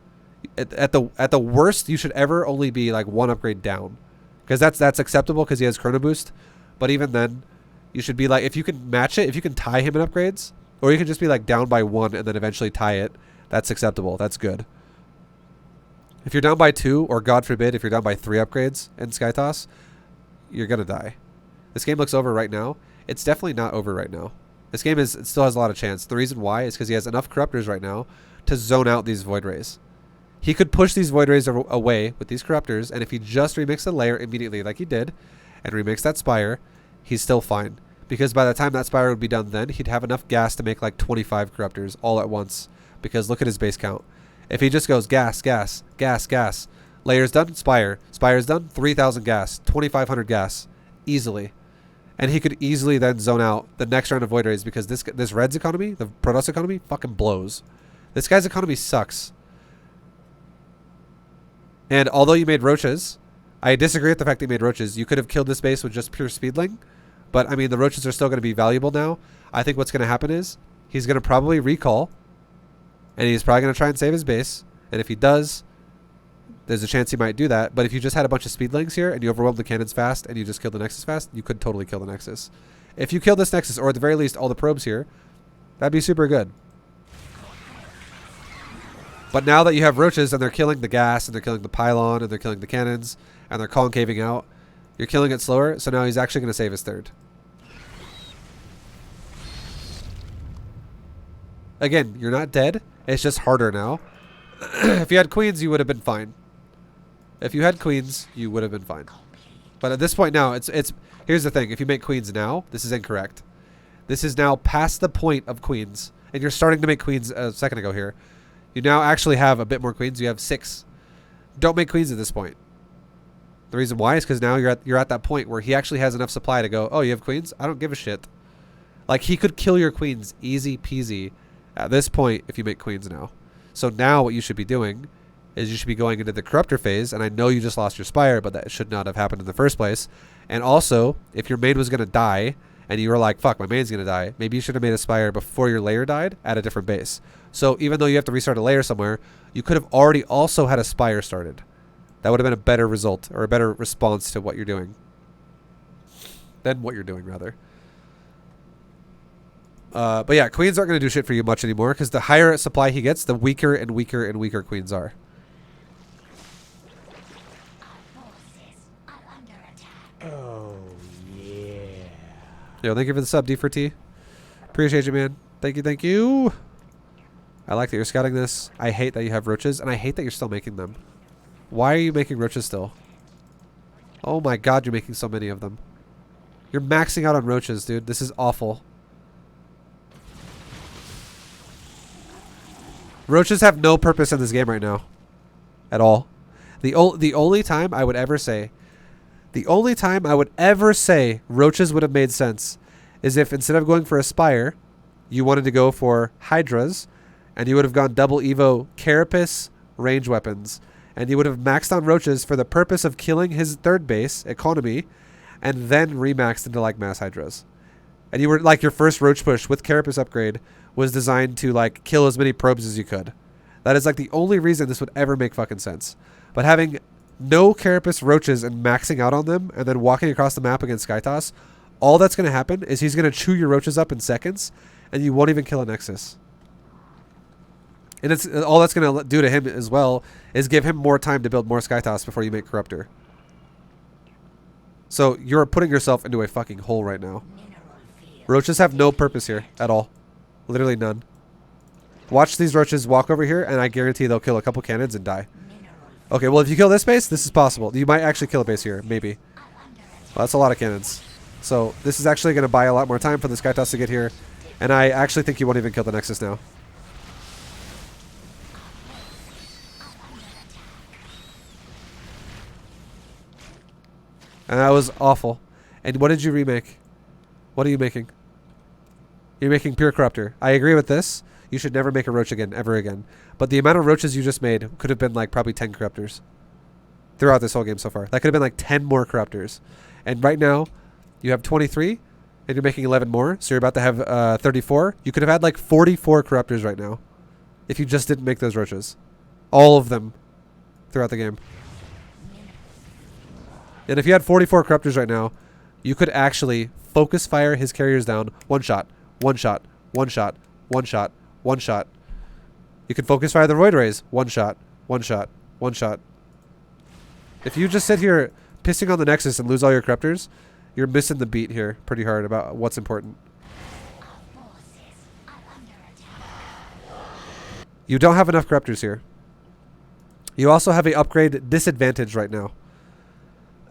At the worst, you should ever only be like 1 upgrade down, because that's acceptable because he has Chrono Boost. But even then, you should be like, if you can match it, if you can tie him in upgrades, or you can just be like down by 1 and then eventually tie it. That's acceptable. That's good. If you're down by 2, or God forbid, if you're down by 3 upgrades in Skytoss, you're gonna die. This game looks over right now. It's definitely not over right now. This game it still has a lot of chance. The reason why is because he has enough Corruptors right now to zone out these Void Rays. He could push these Void Rays away with these Corruptors, and if he just remixed the layer immediately like he did, and remixed that Spire, he's still fine. Because by the time that Spire would be done then, he'd have enough gas to make like 25 Corruptors all at once. Because look at his base count. If he just goes gas, gas, gas, gas, layer's done, Spire. Spire's done, 3,000 gas, 2,500 gas, easily. And he could easily then zone out the next round of Void Rays because this Red's economy, the Protoss economy, fucking blows. This guy's economy sucks. And although you made Roaches, I disagree with the fact that you made Roaches. You could have killed this base with just pure Speedling. But, I mean, the Roaches are still going to be valuable now. I think what's going to happen is he's going to probably recall. And he's probably going to try and save his base. And if he does, there's a chance he might do that. But if you just had a bunch of Speedlings here and you overwhelm the cannons fast and you just kill the Nexus fast, you could totally kill the Nexus. If you kill this Nexus, or at the very least all the probes here, that'd be super good. But now that you have Roaches and they're killing the gas and they're killing the pylon and they're killing the cannons and they're concaving out, you're killing it slower, so now he's actually going to save his third. Again, you're not dead. It's just harder now. If you had queens, you would have been fine. If you had queens, you would have been fine. But at this point now, it's here's the thing. If you make queens now, this is incorrect. This is now past the point of queens. And you're starting to make queens a second ago here. You now actually have a bit more queens. You have 6. Don't make queens at this point. The reason why is because now you're at that point where he actually has enough supply to go, oh, you have queens? I don't give a shit. Like, he could kill your queens easy peasy at this point if you make queens now. So now what you should be doing is you should be going into the Corruptor phase, and I know you just lost your Spire, but that should not have happened in the first place. And also, if your main was going to die, and you were like, fuck, my main's going to die, maybe you should have made a Spire before your layer died at a different base. So even though you have to restart a layer somewhere, you could have already also had a Spire started. That would have been a better result, or a better response to what you're doing. Than what you're doing, rather. But yeah, queens aren't going to do shit for you much anymore, because the higher supply he gets, the weaker and weaker and weaker queens are. Oh, yeah. Yo, thank you for the sub, D4T. Appreciate you, man. Thank you, thank you. I like that you're scouting this. I hate that you have Roaches, and I hate that you're still making them. Why are you making Roaches still? Oh my god, you're making so many of them. You're maxing out on Roaches, dude. This is awful. Roaches have no purpose in this game right now. At all. The only time I would ever say... The only time I would ever say Roaches would have made sense is if instead of going for a Spire, you wanted to go for Hydras, and you would have gone double Evo Carapace range weapons, and you would have maxed on Roaches for the purpose of killing his third base, economy, and then remaxed into like mass Hydras. And you were like, your first Roach push with Carapace upgrade was designed to like kill as many probes as you could. That is like the only reason this would ever make fucking sense. But having no Carapace Roaches and maxing out on them and then walking across the map against skytoss, all that's going to happen is he's going to chew your Roaches up in seconds and you won't even kill a Nexus. And it's all that's going to do to him as well is give him more time to build more skytoss before you make Corruptor. So you're putting yourself into a fucking hole right now. Roaches have no purpose here at all. Literally none. Watch these Roaches walk over here and I guarantee they'll kill a couple cannons and die. Okay, well if you kill this base, this is possible. You might actually kill a base here, maybe. Well, that's a lot of cannons. So this is actually going to buy a lot more time for the skytoss to get here. And I actually think you won't even kill the Nexus now. And that was awful. And what did you remake? What are you making? You're making pure Corruptor. I agree with this. You should never make a Roach again, ever again. But the amount of Roaches you just made could have been like probably 10 Corruptors. Throughout this whole game so far. That could have been like 10 more Corruptors. And right now, you have 23, and you're making 11 more, so you're about to have 34. You could have had like 44 Corruptors right now. If you just didn't make those Roaches. All of them. Throughout the game. And if you had 44 Corruptors right now, you could actually focus fire his carriers down. One shot. One shot. One shot. One shot. One shot. You could focus fire the Void Rays. One shot. One shot. One shot. If you just sit here pissing on the Nexus and lose all your Corruptors, you're missing the beat here pretty hard about what's important. You don't have enough Corruptors here. You also have a upgrade disadvantage right now.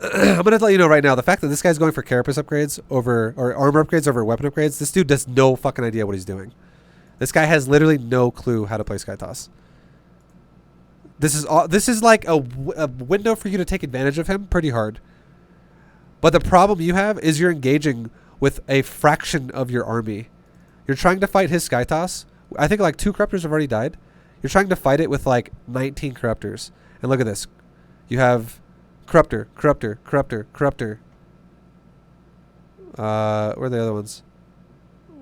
I'm going to let you know right now, the fact that this guy's going for Carapace upgrades over, or armor upgrades over weapon upgrades, this dude has no fucking idea what he's doing. This guy has literally no clue how to play skytoss. This is like a window for you to take advantage of him pretty hard. But the problem you have is you're engaging with a fraction of your army. You're trying to fight his skytoss. I think like 2 Corruptors have already died. You're trying to fight it with like 19 Corruptors. And look at this. You have Corruptor, Corruptor, Corruptor, Corruptor. Where are the other ones?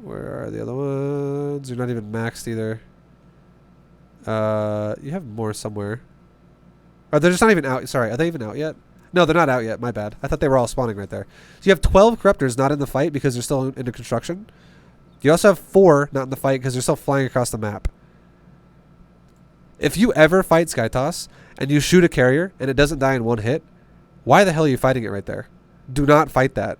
Where are the other ones? You're not even maxed either. You have more somewhere. Oh, they're just not even out. Sorry, are they even out yet? No, they're not out yet. My bad. I thought they were all spawning right there. So you have 12 Corruptors not in the fight because they're still into construction. You also have 4 not in the fight because they're still flying across the map. If you ever fight skytoss and you shoot a carrier and it doesn't die in 1 hit, why the hell are you fighting it right there? Do not fight that.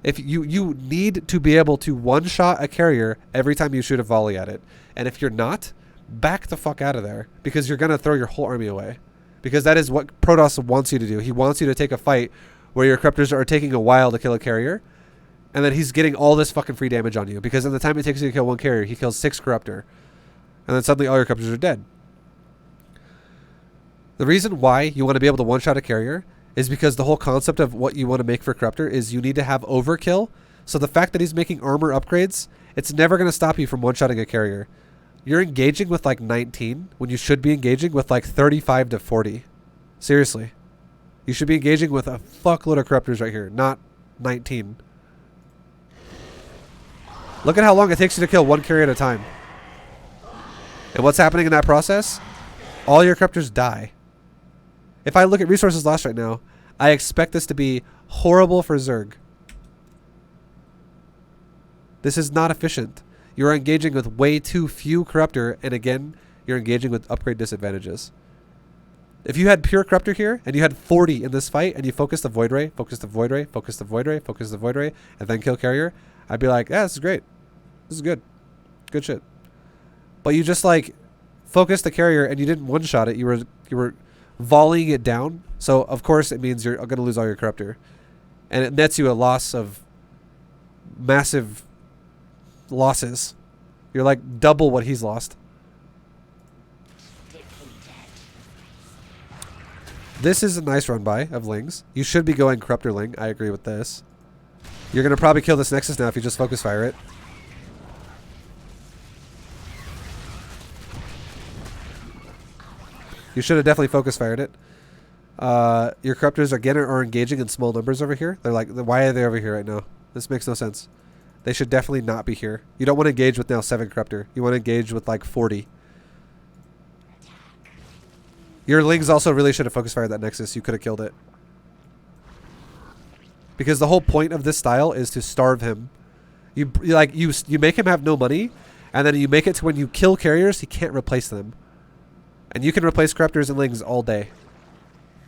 If you need to be able to one-shot a carrier every time you shoot a volley at it. And if you're not, back the fuck out of there because you're going to throw your whole army away. Because that is what Protoss wants you to do. He wants you to take a fight where your Corruptors are taking a while to kill a carrier. And then he's getting all this fucking free damage on you. Because in the time it takes you to kill 1 carrier, he kills 6 Corruptor. And then suddenly all your Corruptors are dead. The reason why you want to be able to one-shot a carrier is because the whole concept of what you want to make for Corruptor is you need to have overkill. So the fact that he's making armor upgrades, it's never going to stop you from one-shotting a carrier. You're engaging with like 19 when you should be engaging with like 35 to 40. Seriously. You should be engaging with a fuckload of Corruptors right here, not 19. Look at how long it takes you to kill 1 carrier at a time. And what's happening in that process? All your Corruptors die. If I look at resources lost right now, I expect this to be horrible for Zerg. This is not efficient. You're engaging with way too few Corruptor, and again, you're engaging with upgrade disadvantages. If you had pure Corruptor here, and you had 40 in this fight, and you focused the Void Ray, focused the Void Ray, focused the Void Ray, focused the Void Ray, and then kill carrier, I'd be like, yeah, this is great. This is good. Good shit. But you just like focused the carrier, and you didn't one-shot it. You were volleying it down. So, of course, it means you're going to lose all your Corruptor. And it nets you a loss of massive losses. You're like double what he's lost. This is a nice run by of Lings. You should be going Corruptor Ling. I agree with this. You're going to probably kill this Nexus now if you just focus fire it. You should have definitely focus fired it. Your Corruptors again are engaging in small numbers over here. They're like, why are they over here right now? This makes no sense. They should definitely not be here. You don't want to engage with now 7 Corruptor. You want to engage with like 40. Your Lings also really should have focus fired that Nexus. You could have killed it. Because the whole point of this style is to starve him. You make him have no money, and then you make it to when you kill carriers, he can't replace them. And you can replace Corruptors and Lings all day.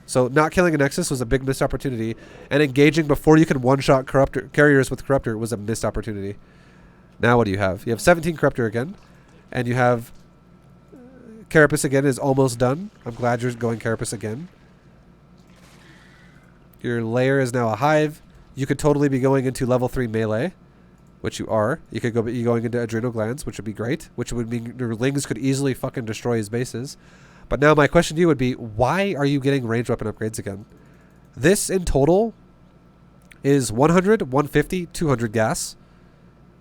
So not killing a Nexus was a big missed opportunity. And engaging before you can one-shot carriers with Corruptor was a missed opportunity. Now what do you have? You have 17 Corruptor again. And you have... Carapace again is almost done. I'm glad you're going Carapace again. Your layer is now a hive. You could totally be going into level 3 melee. Which you are. You could be going into Adrenal Glands, which would be great. Which would mean your Lings could easily fucking destroy his bases. But now my question to you would be, why are you getting range weapon upgrades again? This in total is 100, 150, 200 gas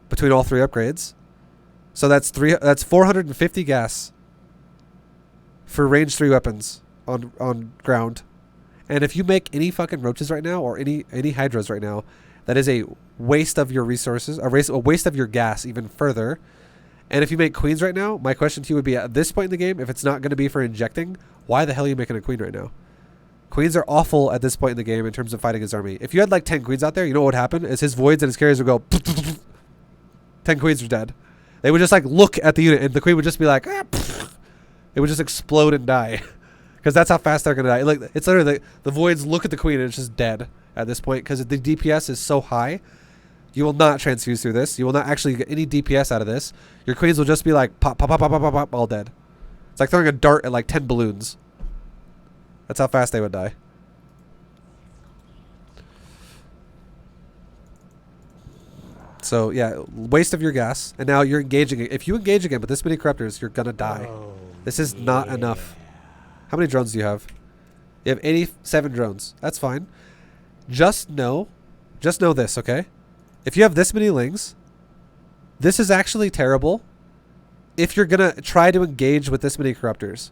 between all 3 upgrades. So that's 450 gas for range 3 weapons on ground. And if you make any fucking roaches right now or any hydras right now, that is a waste of your resources, a waste of your gas even further. And if you make queens right now, my question to you would be, at this point in the game, if it's not going to be for injecting, why the hell are you making a queen right now? Queens are awful at this point in the game in terms of fighting his army. If you had like 10 queens out there, you know what would happen? Is his voids and his carriers would go 10 queens are dead. They would just like look at the unit and the queen would just be like, it would just explode and die. Because that's how fast they're going to die. Like, it's literally the voids look at the queen and it's just dead at this point because the DPS is so high. You will not transfuse through this. You will not actually get any DPS out of this. Your queens will just be like pop, pop, pop, pop, pop, pop, all dead. It's like throwing a dart at like 10 balloons. That's how fast they would die. So yeah, waste of your gas. And now you're engaging. If you engage again with this many corruptors, you're gonna die. Oh, This is not enough. How many drones do you have? You have 87 drones. That's fine. Just know this, okay? If you have this many lings, this is actually terrible if you're gonna try to engage with this many corruptors.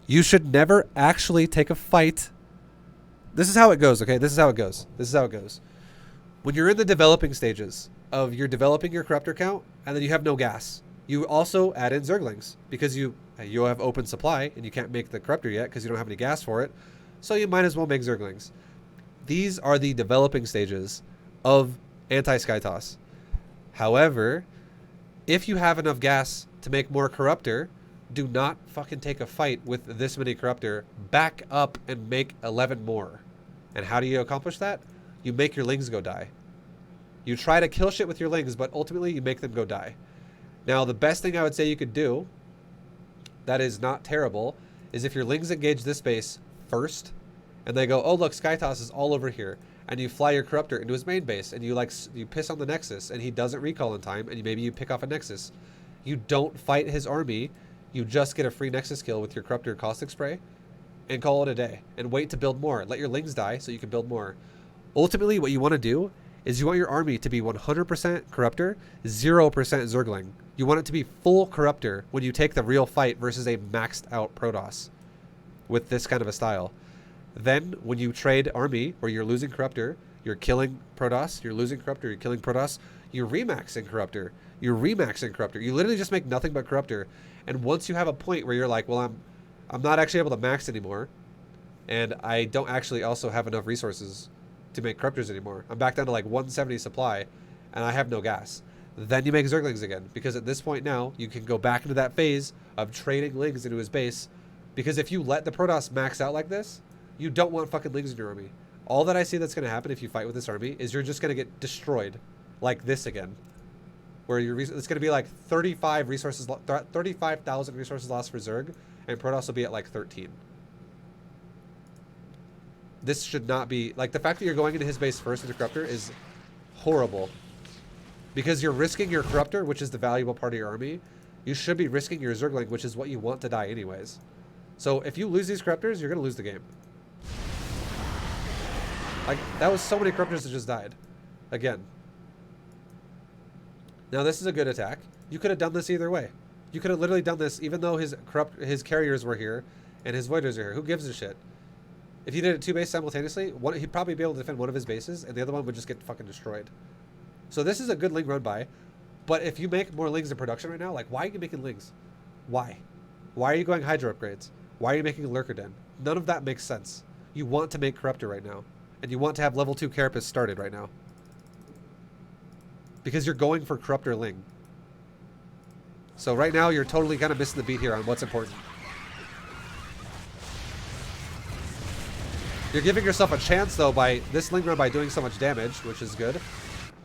You should never actually take a fight. This is how it goes, okay? This is how it goes. This is how it goes. When you're in the developing stages of you're developing your corruptor count and then you have no gas, you also add in zerglings because you have open supply and you can't make the corruptor yet because you don't have any gas for it. So you might as well make zerglings. These are the developing stages of anti-skytoss. However, if you have enough gas to make more corruptor, do not fucking take a fight with this many corruptor. Back up and make 11 more. And how do you accomplish that? You make your lings go die. You try to kill shit with your lings, but ultimately you make them go die. Now, the best thing I would say you could do that is not terrible is if your lings engage this base first and they go, oh, look, skytoss is all over here. And you fly your corruptor into his main base and you piss on the nexus and he doesn't recall in time and maybe you pick off a nexus. You don't fight his army. You just get a free nexus kill with your corruptor caustic spray and call it a day and wait to build more. Let your lings die so you can build more. Ultimately, what you want to do is you want your army to be 100% corruptor, 0% zergling. You want it to be full corruptor when you take the real fight versus a maxed out Protoss with this kind of a style. Then when you trade army where you're losing corruptor, you're killing Protoss, you're losing corruptor, you're killing Protoss, you're remaxing corruptor, you're remaxing corruptor. You literally just make nothing but corruptor. And once you have a point where you're like, well, I'm not actually able to max anymore, and I don't actually also have enough resources to make corruptors anymore. I'm back down to like 170 supply and I have no gas. Then you make zerglings again because at this point now you can go back into that phase of trading lings into his base, because if you let the Protoss max out like this, you don't want fucking lings in your army. All that I see that's going to happen if you fight with this army is you're just going to get destroyed like this again, where it's going to be like 35,000 resources lost for Zerg and Protoss will be at like 13. This should not be, like, the fact that you're going into his base first with the corruptor is horrible. Because you're risking your corruptor, which is the valuable part of your army. You should be risking your zergling, which is what you want to die anyways. So if you lose these corruptors, you're going to lose the game. Like, that was so many corruptors that just died. Again. Now this is a good attack. You could have done this either way. You could have literally done this even though his carriers were here and his voiders are here. Who gives a shit? If he did it 2 bases simultaneously, he'd probably be able to defend one of his bases, and the other one would just get fucking destroyed. So this is a good ling run by. But if you make more lings in production right now, like, why are you making lings? Why? Why are you going Hydra upgrades? Why are you making a Lurker Den? None of that makes sense. You want to make Corruptor right now. And you want to have level 2 Carapace started right now. Because you're going for Corruptor Ling. So right now, you're totally kind of missing the beat here on what's important. You're giving yourself a chance, though, by this Ling run by doing so much damage, which is good.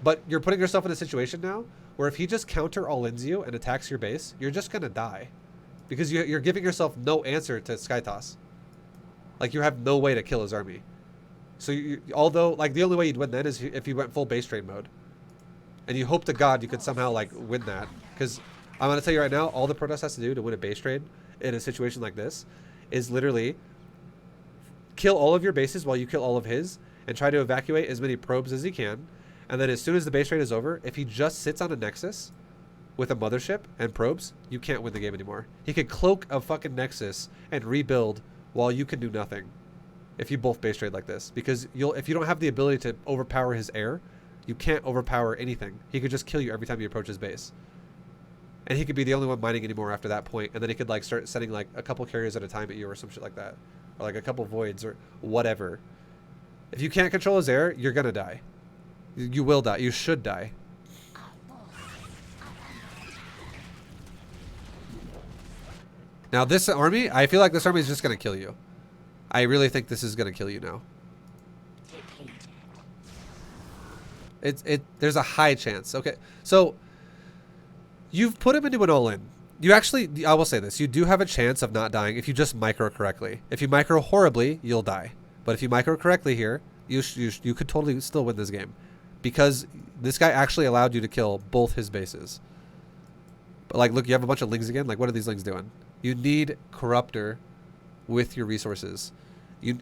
But you're putting yourself in a situation now where if he just counter all-ins you and attacks your base, you're just going to die. Because you're giving yourself no answer to Skytoss. Like, you have no way to kill his army. So, although, like, the only way you'd win then is if you went full base trade mode. And you hope to God you could somehow, like, win that. Because I'm going to tell you right now, all the Protoss has to do to win a base trade in a situation like this is literally kill all of your bases while you kill all of his and try to evacuate as many probes as he can. And then as soon as the base trade is over, if he just sits on a Nexus with a mothership and probes, you can't win the game anymore. He could cloak a fucking Nexus and rebuild while you can do nothing if you both base trade like this. Because if you don't have the ability to overpower his air, you can't overpower anything. He could just kill you every time you approach his base. And he could be the only one mining anymore after that point, and then he could like start sending like a couple carriers at a time at you or some shit like that. Or like a couple voids or whatever. If you can't control his air, you're gonna die. You will die. You should die. Now this army, I feel like this army is just gonna kill you. I really think this is gonna kill you now. There's a high chance. Okay, so you've put him into an all-in. You actually, I will say this, you do have a chance of not dying if you just micro correctly. If you micro horribly, you'll die. But if you micro correctly here, you could totally still win this game. Because this guy actually allowed you to kill both his bases. But like, look, you have a bunch of lings again. Like, what are these lings doing? You need Corruptor with your resources.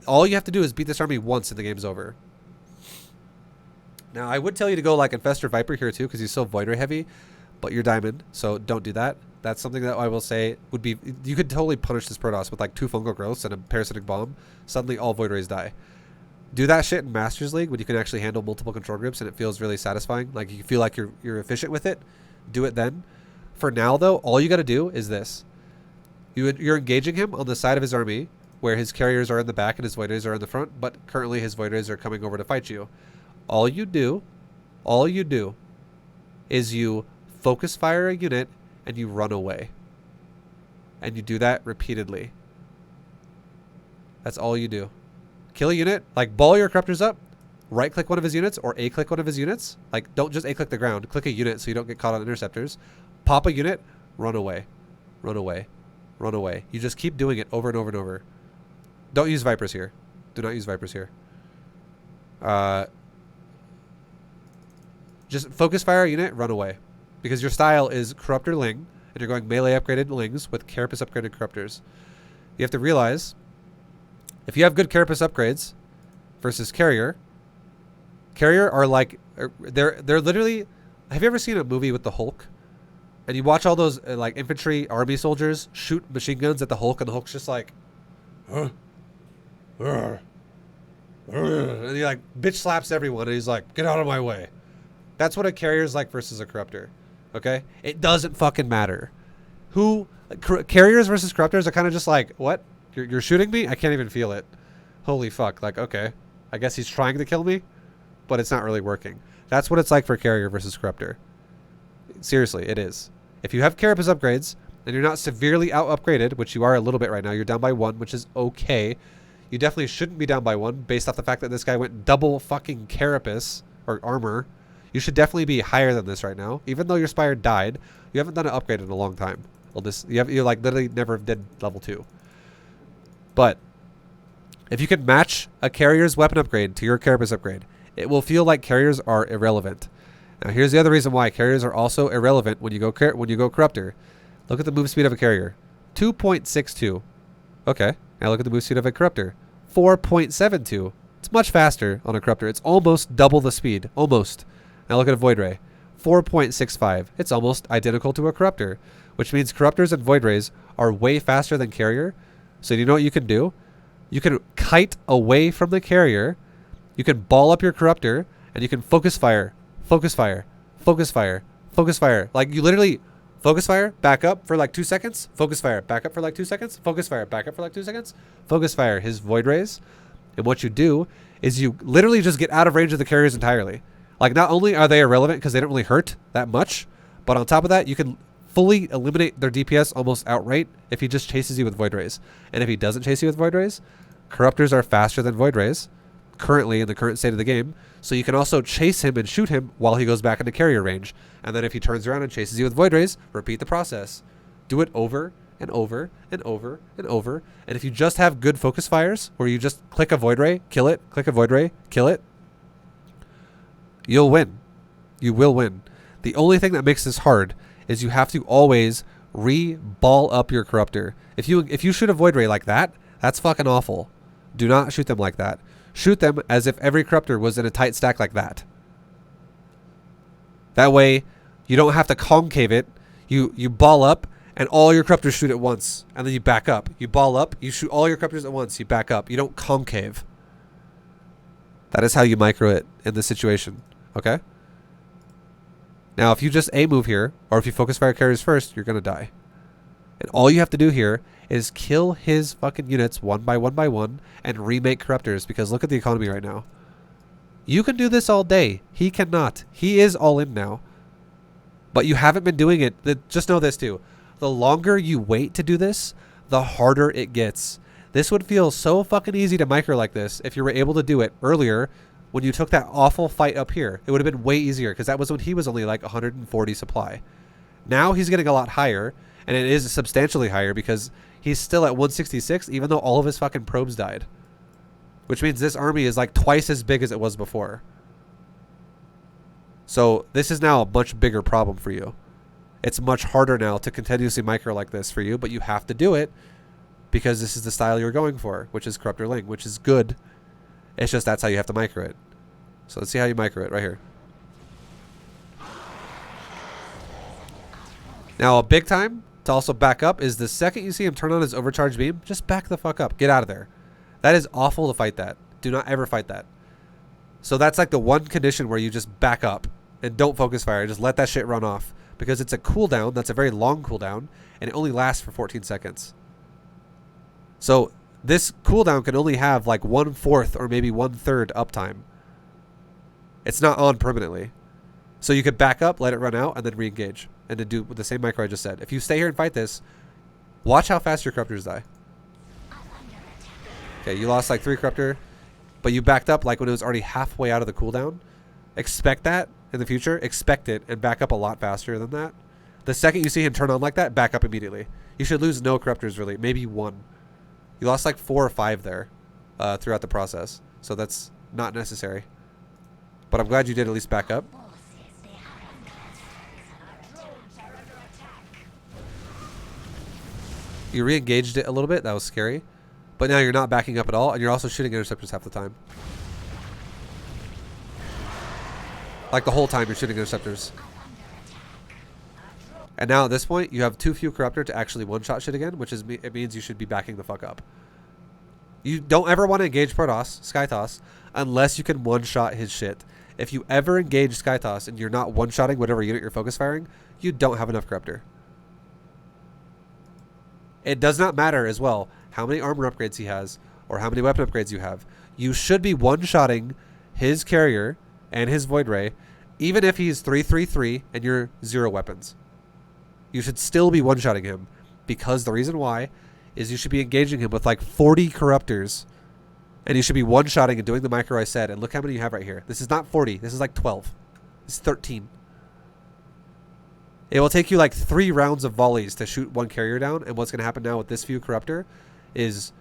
All you have to do is beat this army once and the game's over. Now, I would tell you to go like Infestor Viper here too, because he's so Void Ray heavy. But you're diamond, so don't do that. That's something that I will say would be... You could totally punish this Protoss with like 2 fungal growths and a parasitic bomb. Suddenly all Void Rays die. Do that shit in Masters League when you can actually handle multiple control groups and it feels really satisfying. Like you feel like you're efficient with it. Do it then. For now though, all you got to do is this. You're engaging him on the side of his army where his carriers are in the back and his Void Rays are in the front, but currently his Void Rays are coming over to fight you. All you do is you focus fire a unit and you run away. And you do that repeatedly. That's all you do. Kill a unit, like ball your Corruptors up, right click one of his units or A click one of his units. Like don't just A click the ground, click a unit so you don't get caught on interceptors. Pop a unit, run away. Run away. Run away. You just keep doing it over and over and over. Don't use Vipers here. Do not use Vipers here. Just focus fire a unit, run away. Because your style is Corruptor Ling, and you're going melee upgraded Lings with Carapace upgraded Corruptors. You have to realize, if you have good Carapace upgrades versus Carrier are like, they're literally, have you ever seen a movie with the Hulk? And you watch all those like infantry army soldiers shoot machine guns at the Hulk, and the Hulk's just like, and he like bitch slaps everyone, and he's like, get out of my way. That's what a Carrier's like versus a Corruptor. Okay? It doesn't fucking matter. Carriers versus Corruptors are kind of just like, what? You're shooting me? I can't even feel it. Holy fuck. Like, okay. I guess he's trying to kill me, but it's not really working. That's what it's like for Carrier versus Corruptor. Seriously, it is. If you have Carapace upgrades, and you're not severely out-upgraded, which you are a little bit right now, you're down by 1, which is okay. You definitely shouldn't be down by 1, based off the fact that this guy went double fucking Carapace, or armor. You should definitely be higher than this right now. Even though your Spire died, you haven't done an upgrade in a long time. Well, you like literally never did level 2. But if you can match a Carrier's weapon upgrade to your Carapace upgrade, it will feel like Carriers are irrelevant. Now here's the other reason why Carriers are also irrelevant when you go Corruptor. Look at the move speed of a Carrier, 2.62. Okay, now look at the move speed of a Corruptor, 4.72. It's much faster on a Corruptor. It's almost double the speed, almost. Now look at a Void Ray, 4.65. It's almost identical to a Corruptor, which means Corruptors and Void Rays are way faster than Carrier. So you know what you can do? You can kite away from the Carrier, you can ball up your Corruptor, and you can focus fire, focus fire, focus fire, focus fire. Like you literally focus fire, back up for like 2 seconds, focus fire, back up for like 2 seconds, focus fire, back up for like 2 seconds, focus fire his Void Rays. And what you do is you literally just get out of range of the Carriers entirely. Like not only are they irrelevant because they don't really hurt that much, but on top of that, you can fully eliminate their DPS almost outright if he just chases you with Void Rays. And if he doesn't chase you with Void Rays, Corruptors are faster than Void Rays currently in the current state of the game. So you can also chase him and shoot him while he goes back into Carrier range. And then if he turns around and chases you with Void Rays, repeat the process. Do it over and over and over and over. And if you just have good focus fires where you just click a Void Ray, kill it, click a Void Ray, kill it, you'll win. You will win. The only thing that makes this hard is you have to always re-ball up your Corruptor. If you shoot a Void Ray like that, that's fucking awful. Do not shoot them like that. Shoot them as if every Corruptor was in a tight stack like that. That way, you don't have to concave it. You ball up, and all your Corruptors shoot at once. And then you back up. You ball up, you shoot all your Corruptors at once. You back up. You don't concave. That is how you micro it in this situation. Okay? Now, if you just A-move here, or if you focus fire Carriers first, you're going to die. And all you have to do here is kill his fucking units one by one and remake Corruptors, because look at the economy right now. You can do this all day. He cannot. He is all in now. But you haven't been doing it. Just know this too. The longer you wait to do this, the harder it gets. This would feel so fucking easy to micro like this if you were able to do it earlier when you took that awful fight up here. It would have been way easier because that was when he was only like 140 supply. Now he's getting a lot higher, And it is substantially higher because he's still at 166 even though all of his fucking probes died. Which means this army is like twice as big as it was before. So this is now a much bigger problem for you. It's much harder now to continuously micro like this for you, but you have to do it because this is the style you're going for, which is Corruptor Ling, which is good. It's just that's how you have to micro it. So let's see how you micro it right here. Now a big time to also back up is the second you see him turn on his overcharge beam, just back the fuck up. Get out of there. That is awful to fight that. Do not ever fight that. So that's like the one condition where you just back up and don't focus fire. Just let that shit run off. Because it's a cooldown, that's a very long cooldown, and it only lasts for 14 seconds. So this cooldown can only have like 1/4 or maybe 1/3 uptime. It's not on permanently. So you could back up, let it run out, and then re-engage. And then do the same micro I just said. If you stay here and fight this, watch how fast your Corruptors die. Okay, you lost like 3 Corruptor, but you backed up like when it was already halfway out of the cooldown. Expect that. In the future, expect it and back up a lot faster than that. The second you see him turn on like that, back up immediately. You should lose no Corruptors really, maybe 1. You lost like 4 or 5 there throughout the process, so that's not necessary. But I'm glad you did at least back up. You re-engaged it a little bit, that was scary. But now you're not backing up at all, and you're also shooting interceptors half the time. Like the whole time you're shooting interceptors. And now at this point, you have too few Corruptor to actually one-shot shit again, which is it means you should be backing the fuck up. You don't ever want to engage Protoss, Skytoss, unless you can one-shot his shit. If you ever engage Skytoss and you're not one-shotting whatever unit you're focus firing, you don't have enough Corruptor. It does not matter as well how many armor upgrades he has or how many weapon upgrades you have. You should be one-shotting his carrier and his Void Ray, even if he's 3-3-3 and you're 0 weapons. You should still be one-shotting him, because the reason why is you should be engaging him with like 40 Corruptors, and you should be one-shotting and doing the micro I said, and look how many you have right here. This is not 40, this is like 12. This is 13. It will take you like 3 rounds of volleys to shoot 1 carrier down, and what's going to happen now with this few Corruptor is,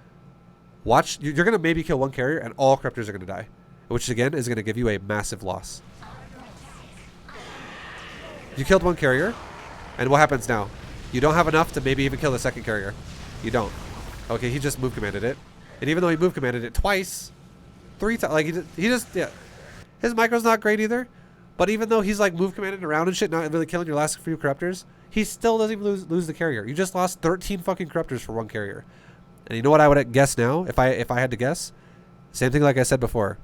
watch, you're going to maybe kill 1 carrier and all Corruptors are going to die. Which again is going to give you a massive loss. You killed 1 carrier, and what happens now? You don't have enough to maybe even kill the 2nd carrier. You don't. Okay, he just move commanded it, and even though he move commanded it twice, 3 times, like he just yeah, his micro's not great either. But even though he's like move commanded around and shit, not really killing your last few Corruptors, he still doesn't even lose the carrier. You just lost 13 fucking Corruptors for 1 carrier. And you know what I would guess now if I had to guess? Same thing like I said before.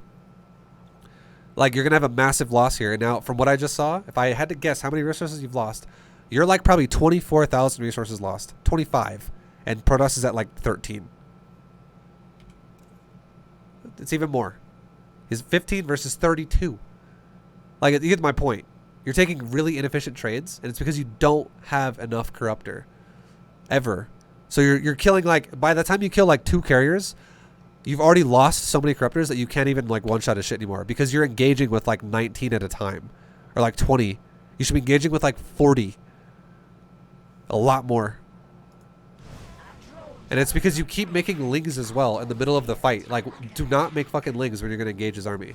Like, you're going to have a massive loss here. And now, from what I just saw, if I had to guess how many resources you've lost, you're like probably 24,000 resources lost. 25. And Protoss is at like 13. It's even more. He's 15 versus 32. Like, you get my point. You're taking really inefficient trades, and it's because you don't have enough Corruptor. Ever. So you're killing, like, by the time you kill like 2 carriers, you've already lost so many Corruptors that you can't even like one-shot his shit anymore because you're engaging with like 19 at a time. Or like 20. You should be engaging with like 40. A lot more. And it's because you keep making lings as well in the middle of the fight. Like, do not make fucking lings when you're going to engage his army.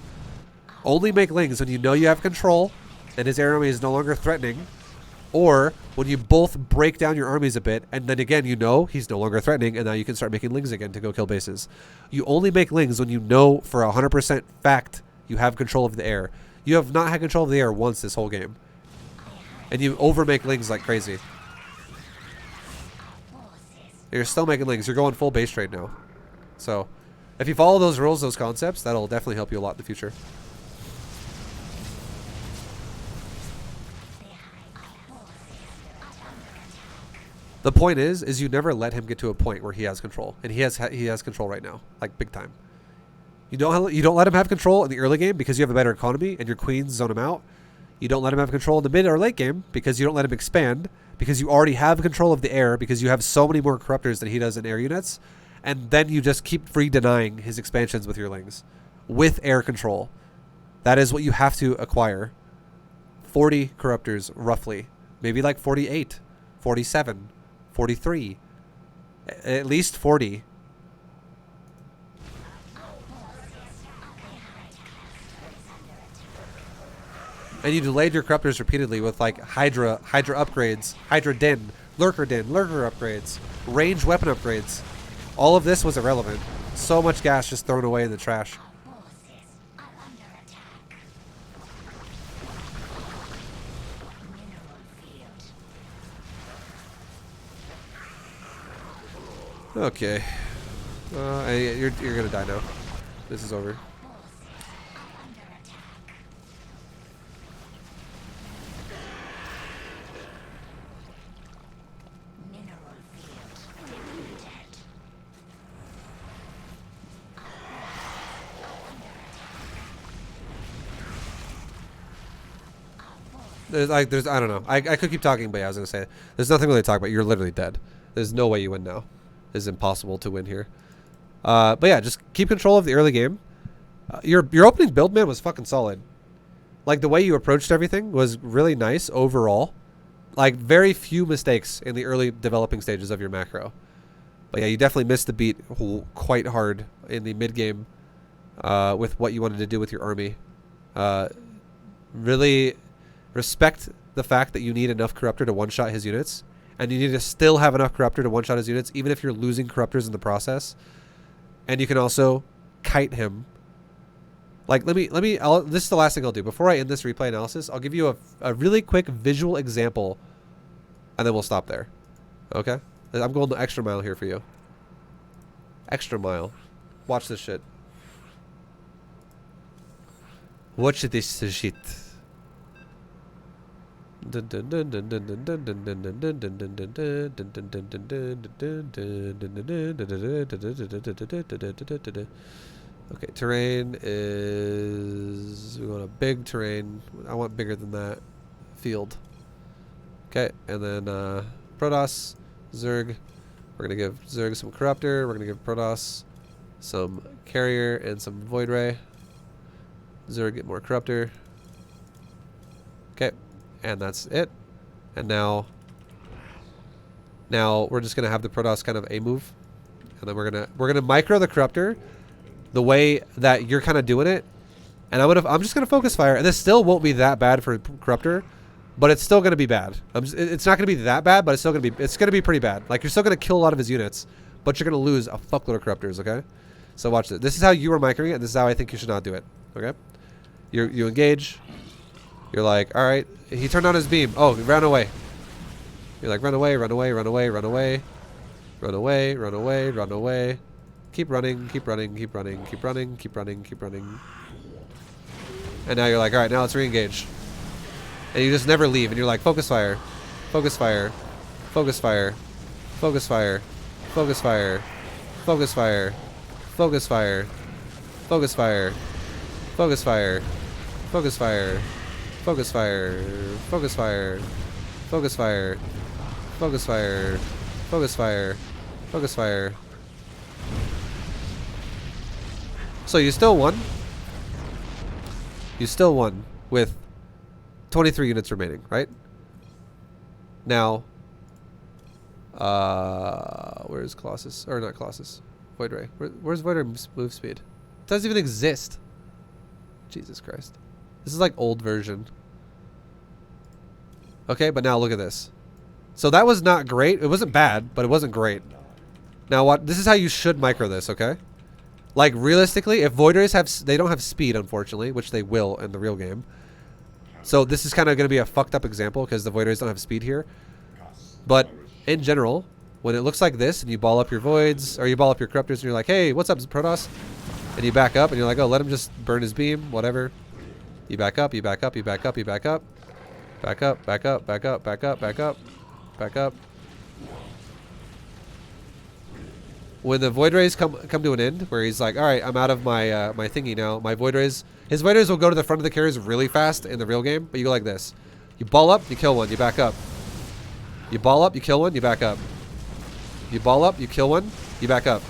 Only make lings when you know you have control and his air army is no longer threatening. Or when you both break down your armies a bit, and then again you know he's no longer threatening, and now you can start making lings again to go kill bases. You only make lings when you know for 100% fact you have control of the air. You have not had control of the air once this whole game. And you overmake lings like crazy. You're still making lings. You're going full base trade now. So, if you follow those rules, those concepts, that'll definitely help you a lot in the future. The point is you never let him get to a point where he has control, and he has control right now, like big time. You don't let him have control in the early game because you have a better economy and your queens zone him out. You don't let him have control in the mid or late game because you don't let him expand because you already have control of the air because you have so many more Corruptors than he does in air units, and then you just keep free denying his expansions with your lings, with air control. That is what you have to acquire. 40 Corruptors roughly, maybe like 48, 47. 43. At least 40. And you delayed your corruptors repeatedly with like Hydra upgrades, Hydra Lurker upgrades, range weapon upgrades. All of this was irrelevant. So much gas just thrown away in the trash. Okay. You're gonna die now. This is over. I don't know. I could keep talking, but yeah, I was gonna say there's nothing really to talk about. You're literally dead. There's no way you win now. It's impossible to win here. But yeah, just keep control of the early game. Your opening build, man, was fucking solid. Like the way you approached everything was really nice overall. Like very few mistakes in the early developing stages of your macro. But yeah, you definitely missed the beat quite hard in the mid game with what you wanted to do with your army. Really respect the fact that you need enough Corruptor to one-shot his units, and you need to still have enough Corruptor to one-shot his units, even if you're losing Corruptors in the process. And you can also kite him. Like, this is the last thing I'll do. Before I end this replay analysis, I'll give you a really quick visual example, and then we'll stop there. Okay? I'm going the extra mile here for you. Extra mile. Watch this shit. Watch this shit. Okay, terrain is... we want a big terrain. I want bigger than that. Field. Okay, and then Protoss, Zerg. We're going to give Zerg some Corruptor. We're going to give Protoss some Carrier and some Void Ray. Zerg get more Corruptor. Okay. And that's it. And now we're just gonna have the Protoss kind of A move, and then we're gonna micro the Corruptor the way that you're kind of doing it. And I'm just gonna focus fire, and this still won't be that bad for Corruptor, but it's still gonna be bad. It's not gonna be that bad, but it's gonna be pretty bad. Like, you're still gonna kill a lot of his units, but you're gonna lose a fuckload of Corruptors. Okay, so watch this. This is how you were microing it, and this is how I think you should not do it. Okay, you engage. You're like, all right. He turned on his beam. Oh, he ran away. You're like, run away, run away, run away, run away. Run away, run away, run away. Keep running, keep running, keep running, keep running, keep running, keep running. And now you're like, all right, now let's re-engage. And you just never leave. And you're like, focus fire, focus fire, focus fire, focus fire, focus fire, focus fire, focus fire, focus fire, focus fire, focus fire. Focus fire, focus fire, focus fire, focus fire, focus fire, focus fire. So you still won. You still won with 23 units remaining, right? Now, where's Colossus? Or not Colossus. Void Ray. Where's Void Ray move speed? It doesn't even exist. Jesus Christ. This is like old version. Okay, but now look at this. So that was not great. It wasn't bad, but it wasn't great. Now what? This is how you should micro this, okay? Like, realistically, if Void Rays they don't have speed, unfortunately, which they will in the real game. So this is kind of going to be a fucked up example because the Void Rays don't have speed here. But in general, when it looks like this and you ball up your Voids, or you ball up your Corruptors and you're like, hey, what's up, Protoss? And you back up and you're like, oh, let him just burn his beam, whatever. You back up, you back up, you back up, you back up. Back up, back up, back up, back up, back up, back up. When the Void Rays come to an end, where he's like, all right, I'm out of my my thingy now. My Void Rays, his Void Rays will go to the front of the carriers really fast in the real game, but you go like this. You ball up, you kill one, you back up. You ball up, you kill one, you back up. You ball up, you kill one, you back up.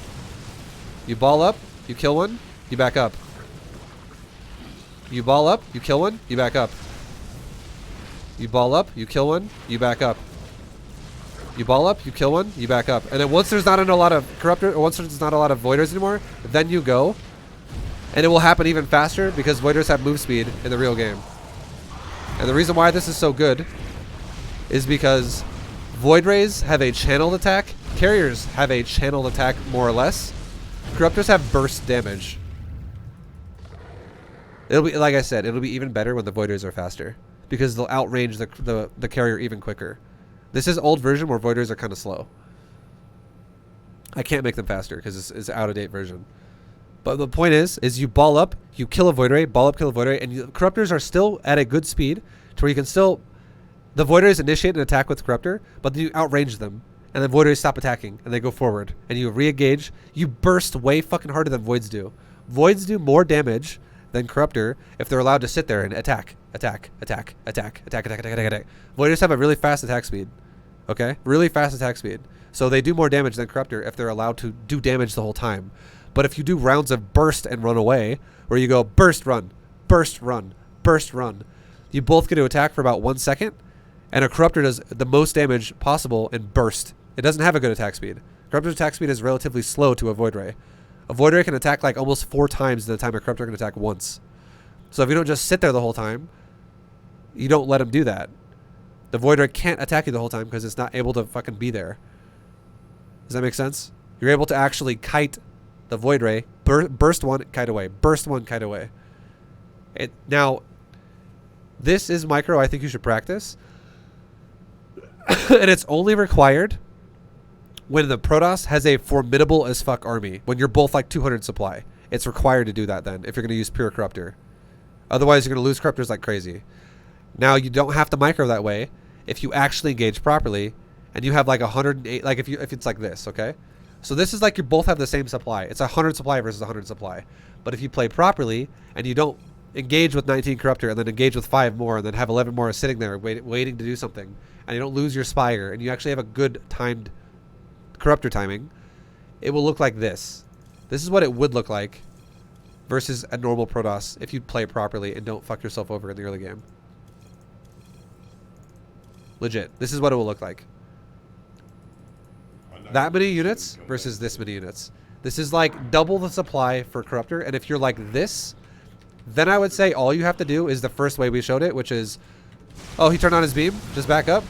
You ball up, you kill one, you back up. You ball up, you kill one, you back up. You ball up, you kill one, you back up. You ball up, you kill one, you back up. And then once there's not a lot of Corruptor, or once there's not a lot of Voiders anymore, then you go. And it will happen even faster because Voiders have move speed in the real game. And the reason why this is so good is because Void Rays have a channeled attack, Carriers have a channeled attack more or less. Corruptors have burst damage. It'll be, like I said, it'll be even better when the Voiders are faster because they'll outrange the Carrier even quicker. This is old version where Voiders are kind of slow. I can't make them faster because it's an out-of-date version. But the point is you ball up, you kill a Void Ray, ball up, kill a Void Ray, and Corruptors are still at a good speed to where you can still... The Void Rays initiate an attack with Corruptor, but then you outrange them. And then Void Rays stop attacking, and they go forward. And you re-engage. You burst way fucking harder than Voids do. Voids do more damage than Corruptor if they're allowed to sit there and attack. Attack, attack, attack, attack, attack, attack, attack. Voiders have a really fast attack speed. Okay? Really fast attack speed. So they do more damage than Corruptor if they're allowed to do damage the whole time. But if you do rounds of burst and run away, where you go burst, run, burst, run, burst, run, you both get to attack for about 1 second, and a Corruptor does the most damage possible in burst. It doesn't have a good attack speed. Corruptor's attack speed is relatively slow to a Void Ray. A Void Ray can attack like almost 4 times the time a Corruptor can attack once. So if you don't just sit there the whole time, you don't let him do that. The Void Ray can't attack you the whole time because it's not able to fucking be there. Does that make sense? You're able to actually kite the Void Ray, burst one, kite away, burst one, kite away. Now, this is micro I think you should practice. And it's only required when the Protoss has a formidable as fuck army. When you're both like 200 supply. It's required to do that then if you're going to use pure Corruptor. Otherwise, you're going to lose Corruptors like crazy. Now, you don't have to micro that way if you actually engage properly and you have like 108, like if it's like this, okay? So this is like you both have the same supply. It's 100 supply versus 100 supply. But if you play properly and you don't engage with 19 Corruptor and then engage with 5 more and then have 11 more sitting there waiting to do something, and you don't lose your Spire and you actually have a good timed Corruptor timing, it will look like this. This is what it would look like versus a normal Protoss if you play properly and don't fuck yourself over in the early game. Legit. This is what it will look like. That many units versus this many units. This is like double the supply for Corruptor, and if you're like this, then I would say all you have to do is the first way we showed it, which is, oh, he turned on his beam. Just back up.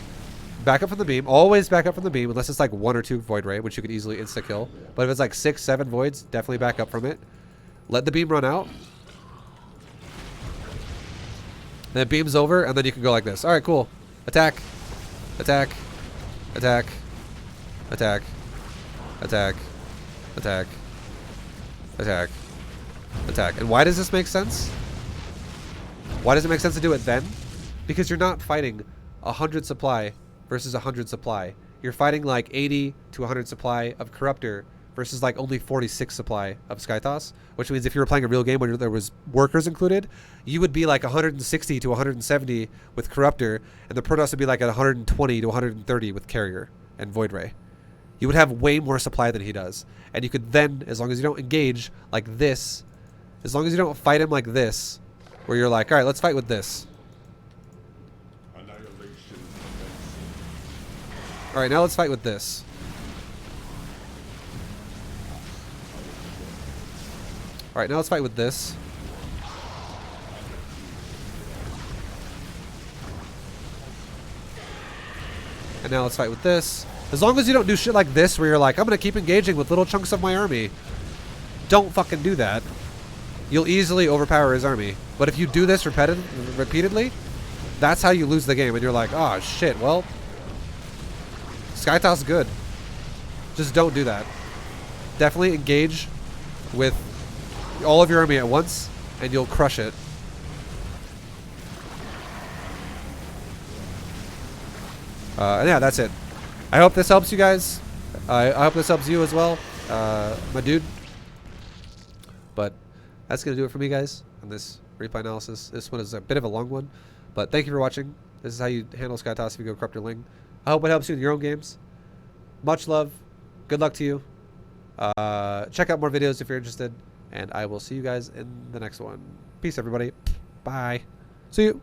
Back up from the beam. Always back up from the beam, unless it's like 1 or 2 Void Ray, which you could easily insta-kill. But if it's like 6, 7 Voids, definitely back up from it. Let the beam run out. Then it beams over, and then you can go like this. Alright, cool. Attack. Attack. Attack. Attack. Attack. Attack. Attack. Attack. And why does this make sense? Why does it make sense to do it then? Because you're not fighting 100 supply versus 100 supply. You're fighting like 80 to 100 supply of Corruptor versus like only 46 supply of skytoss, which means if you were playing a real game where there was workers included, you would be like 160 to 170 with Corruptor, and the Protoss would be like at 120 to 130 with Carrier and Void Ray. You would have way more supply than he does. And you could then, as long as you don't engage like this, as long as you don't fight him like this, where you're like, alright, let's fight with this. Alright, now let's fight with this. Alright, now let's fight with this. And now let's fight with this. As long as you don't do shit like this where you're like, I'm going to keep engaging with little chunks of my army. Don't fucking do that. You'll easily overpower his army. But if you do this repeatedly, that's how you lose the game. And you're like, oh shit, well, skytoss is good. Just don't do that. Definitely engage with all of your army at once, and you'll crush it. And yeah, that's it. I hope this helps you guys. I hope this helps you as well, my dude. But that's going to do it for me, guys, on this replay analysis. This one is a bit of a long one, but thank you for watching. This is how you handle skytoss if you go Corruptor Ling. I hope it helps you in your own games. Much love. Good luck to you. Check out more videos if you're interested, and I will see you guys in the next one. Peace, everybody. Bye. See you.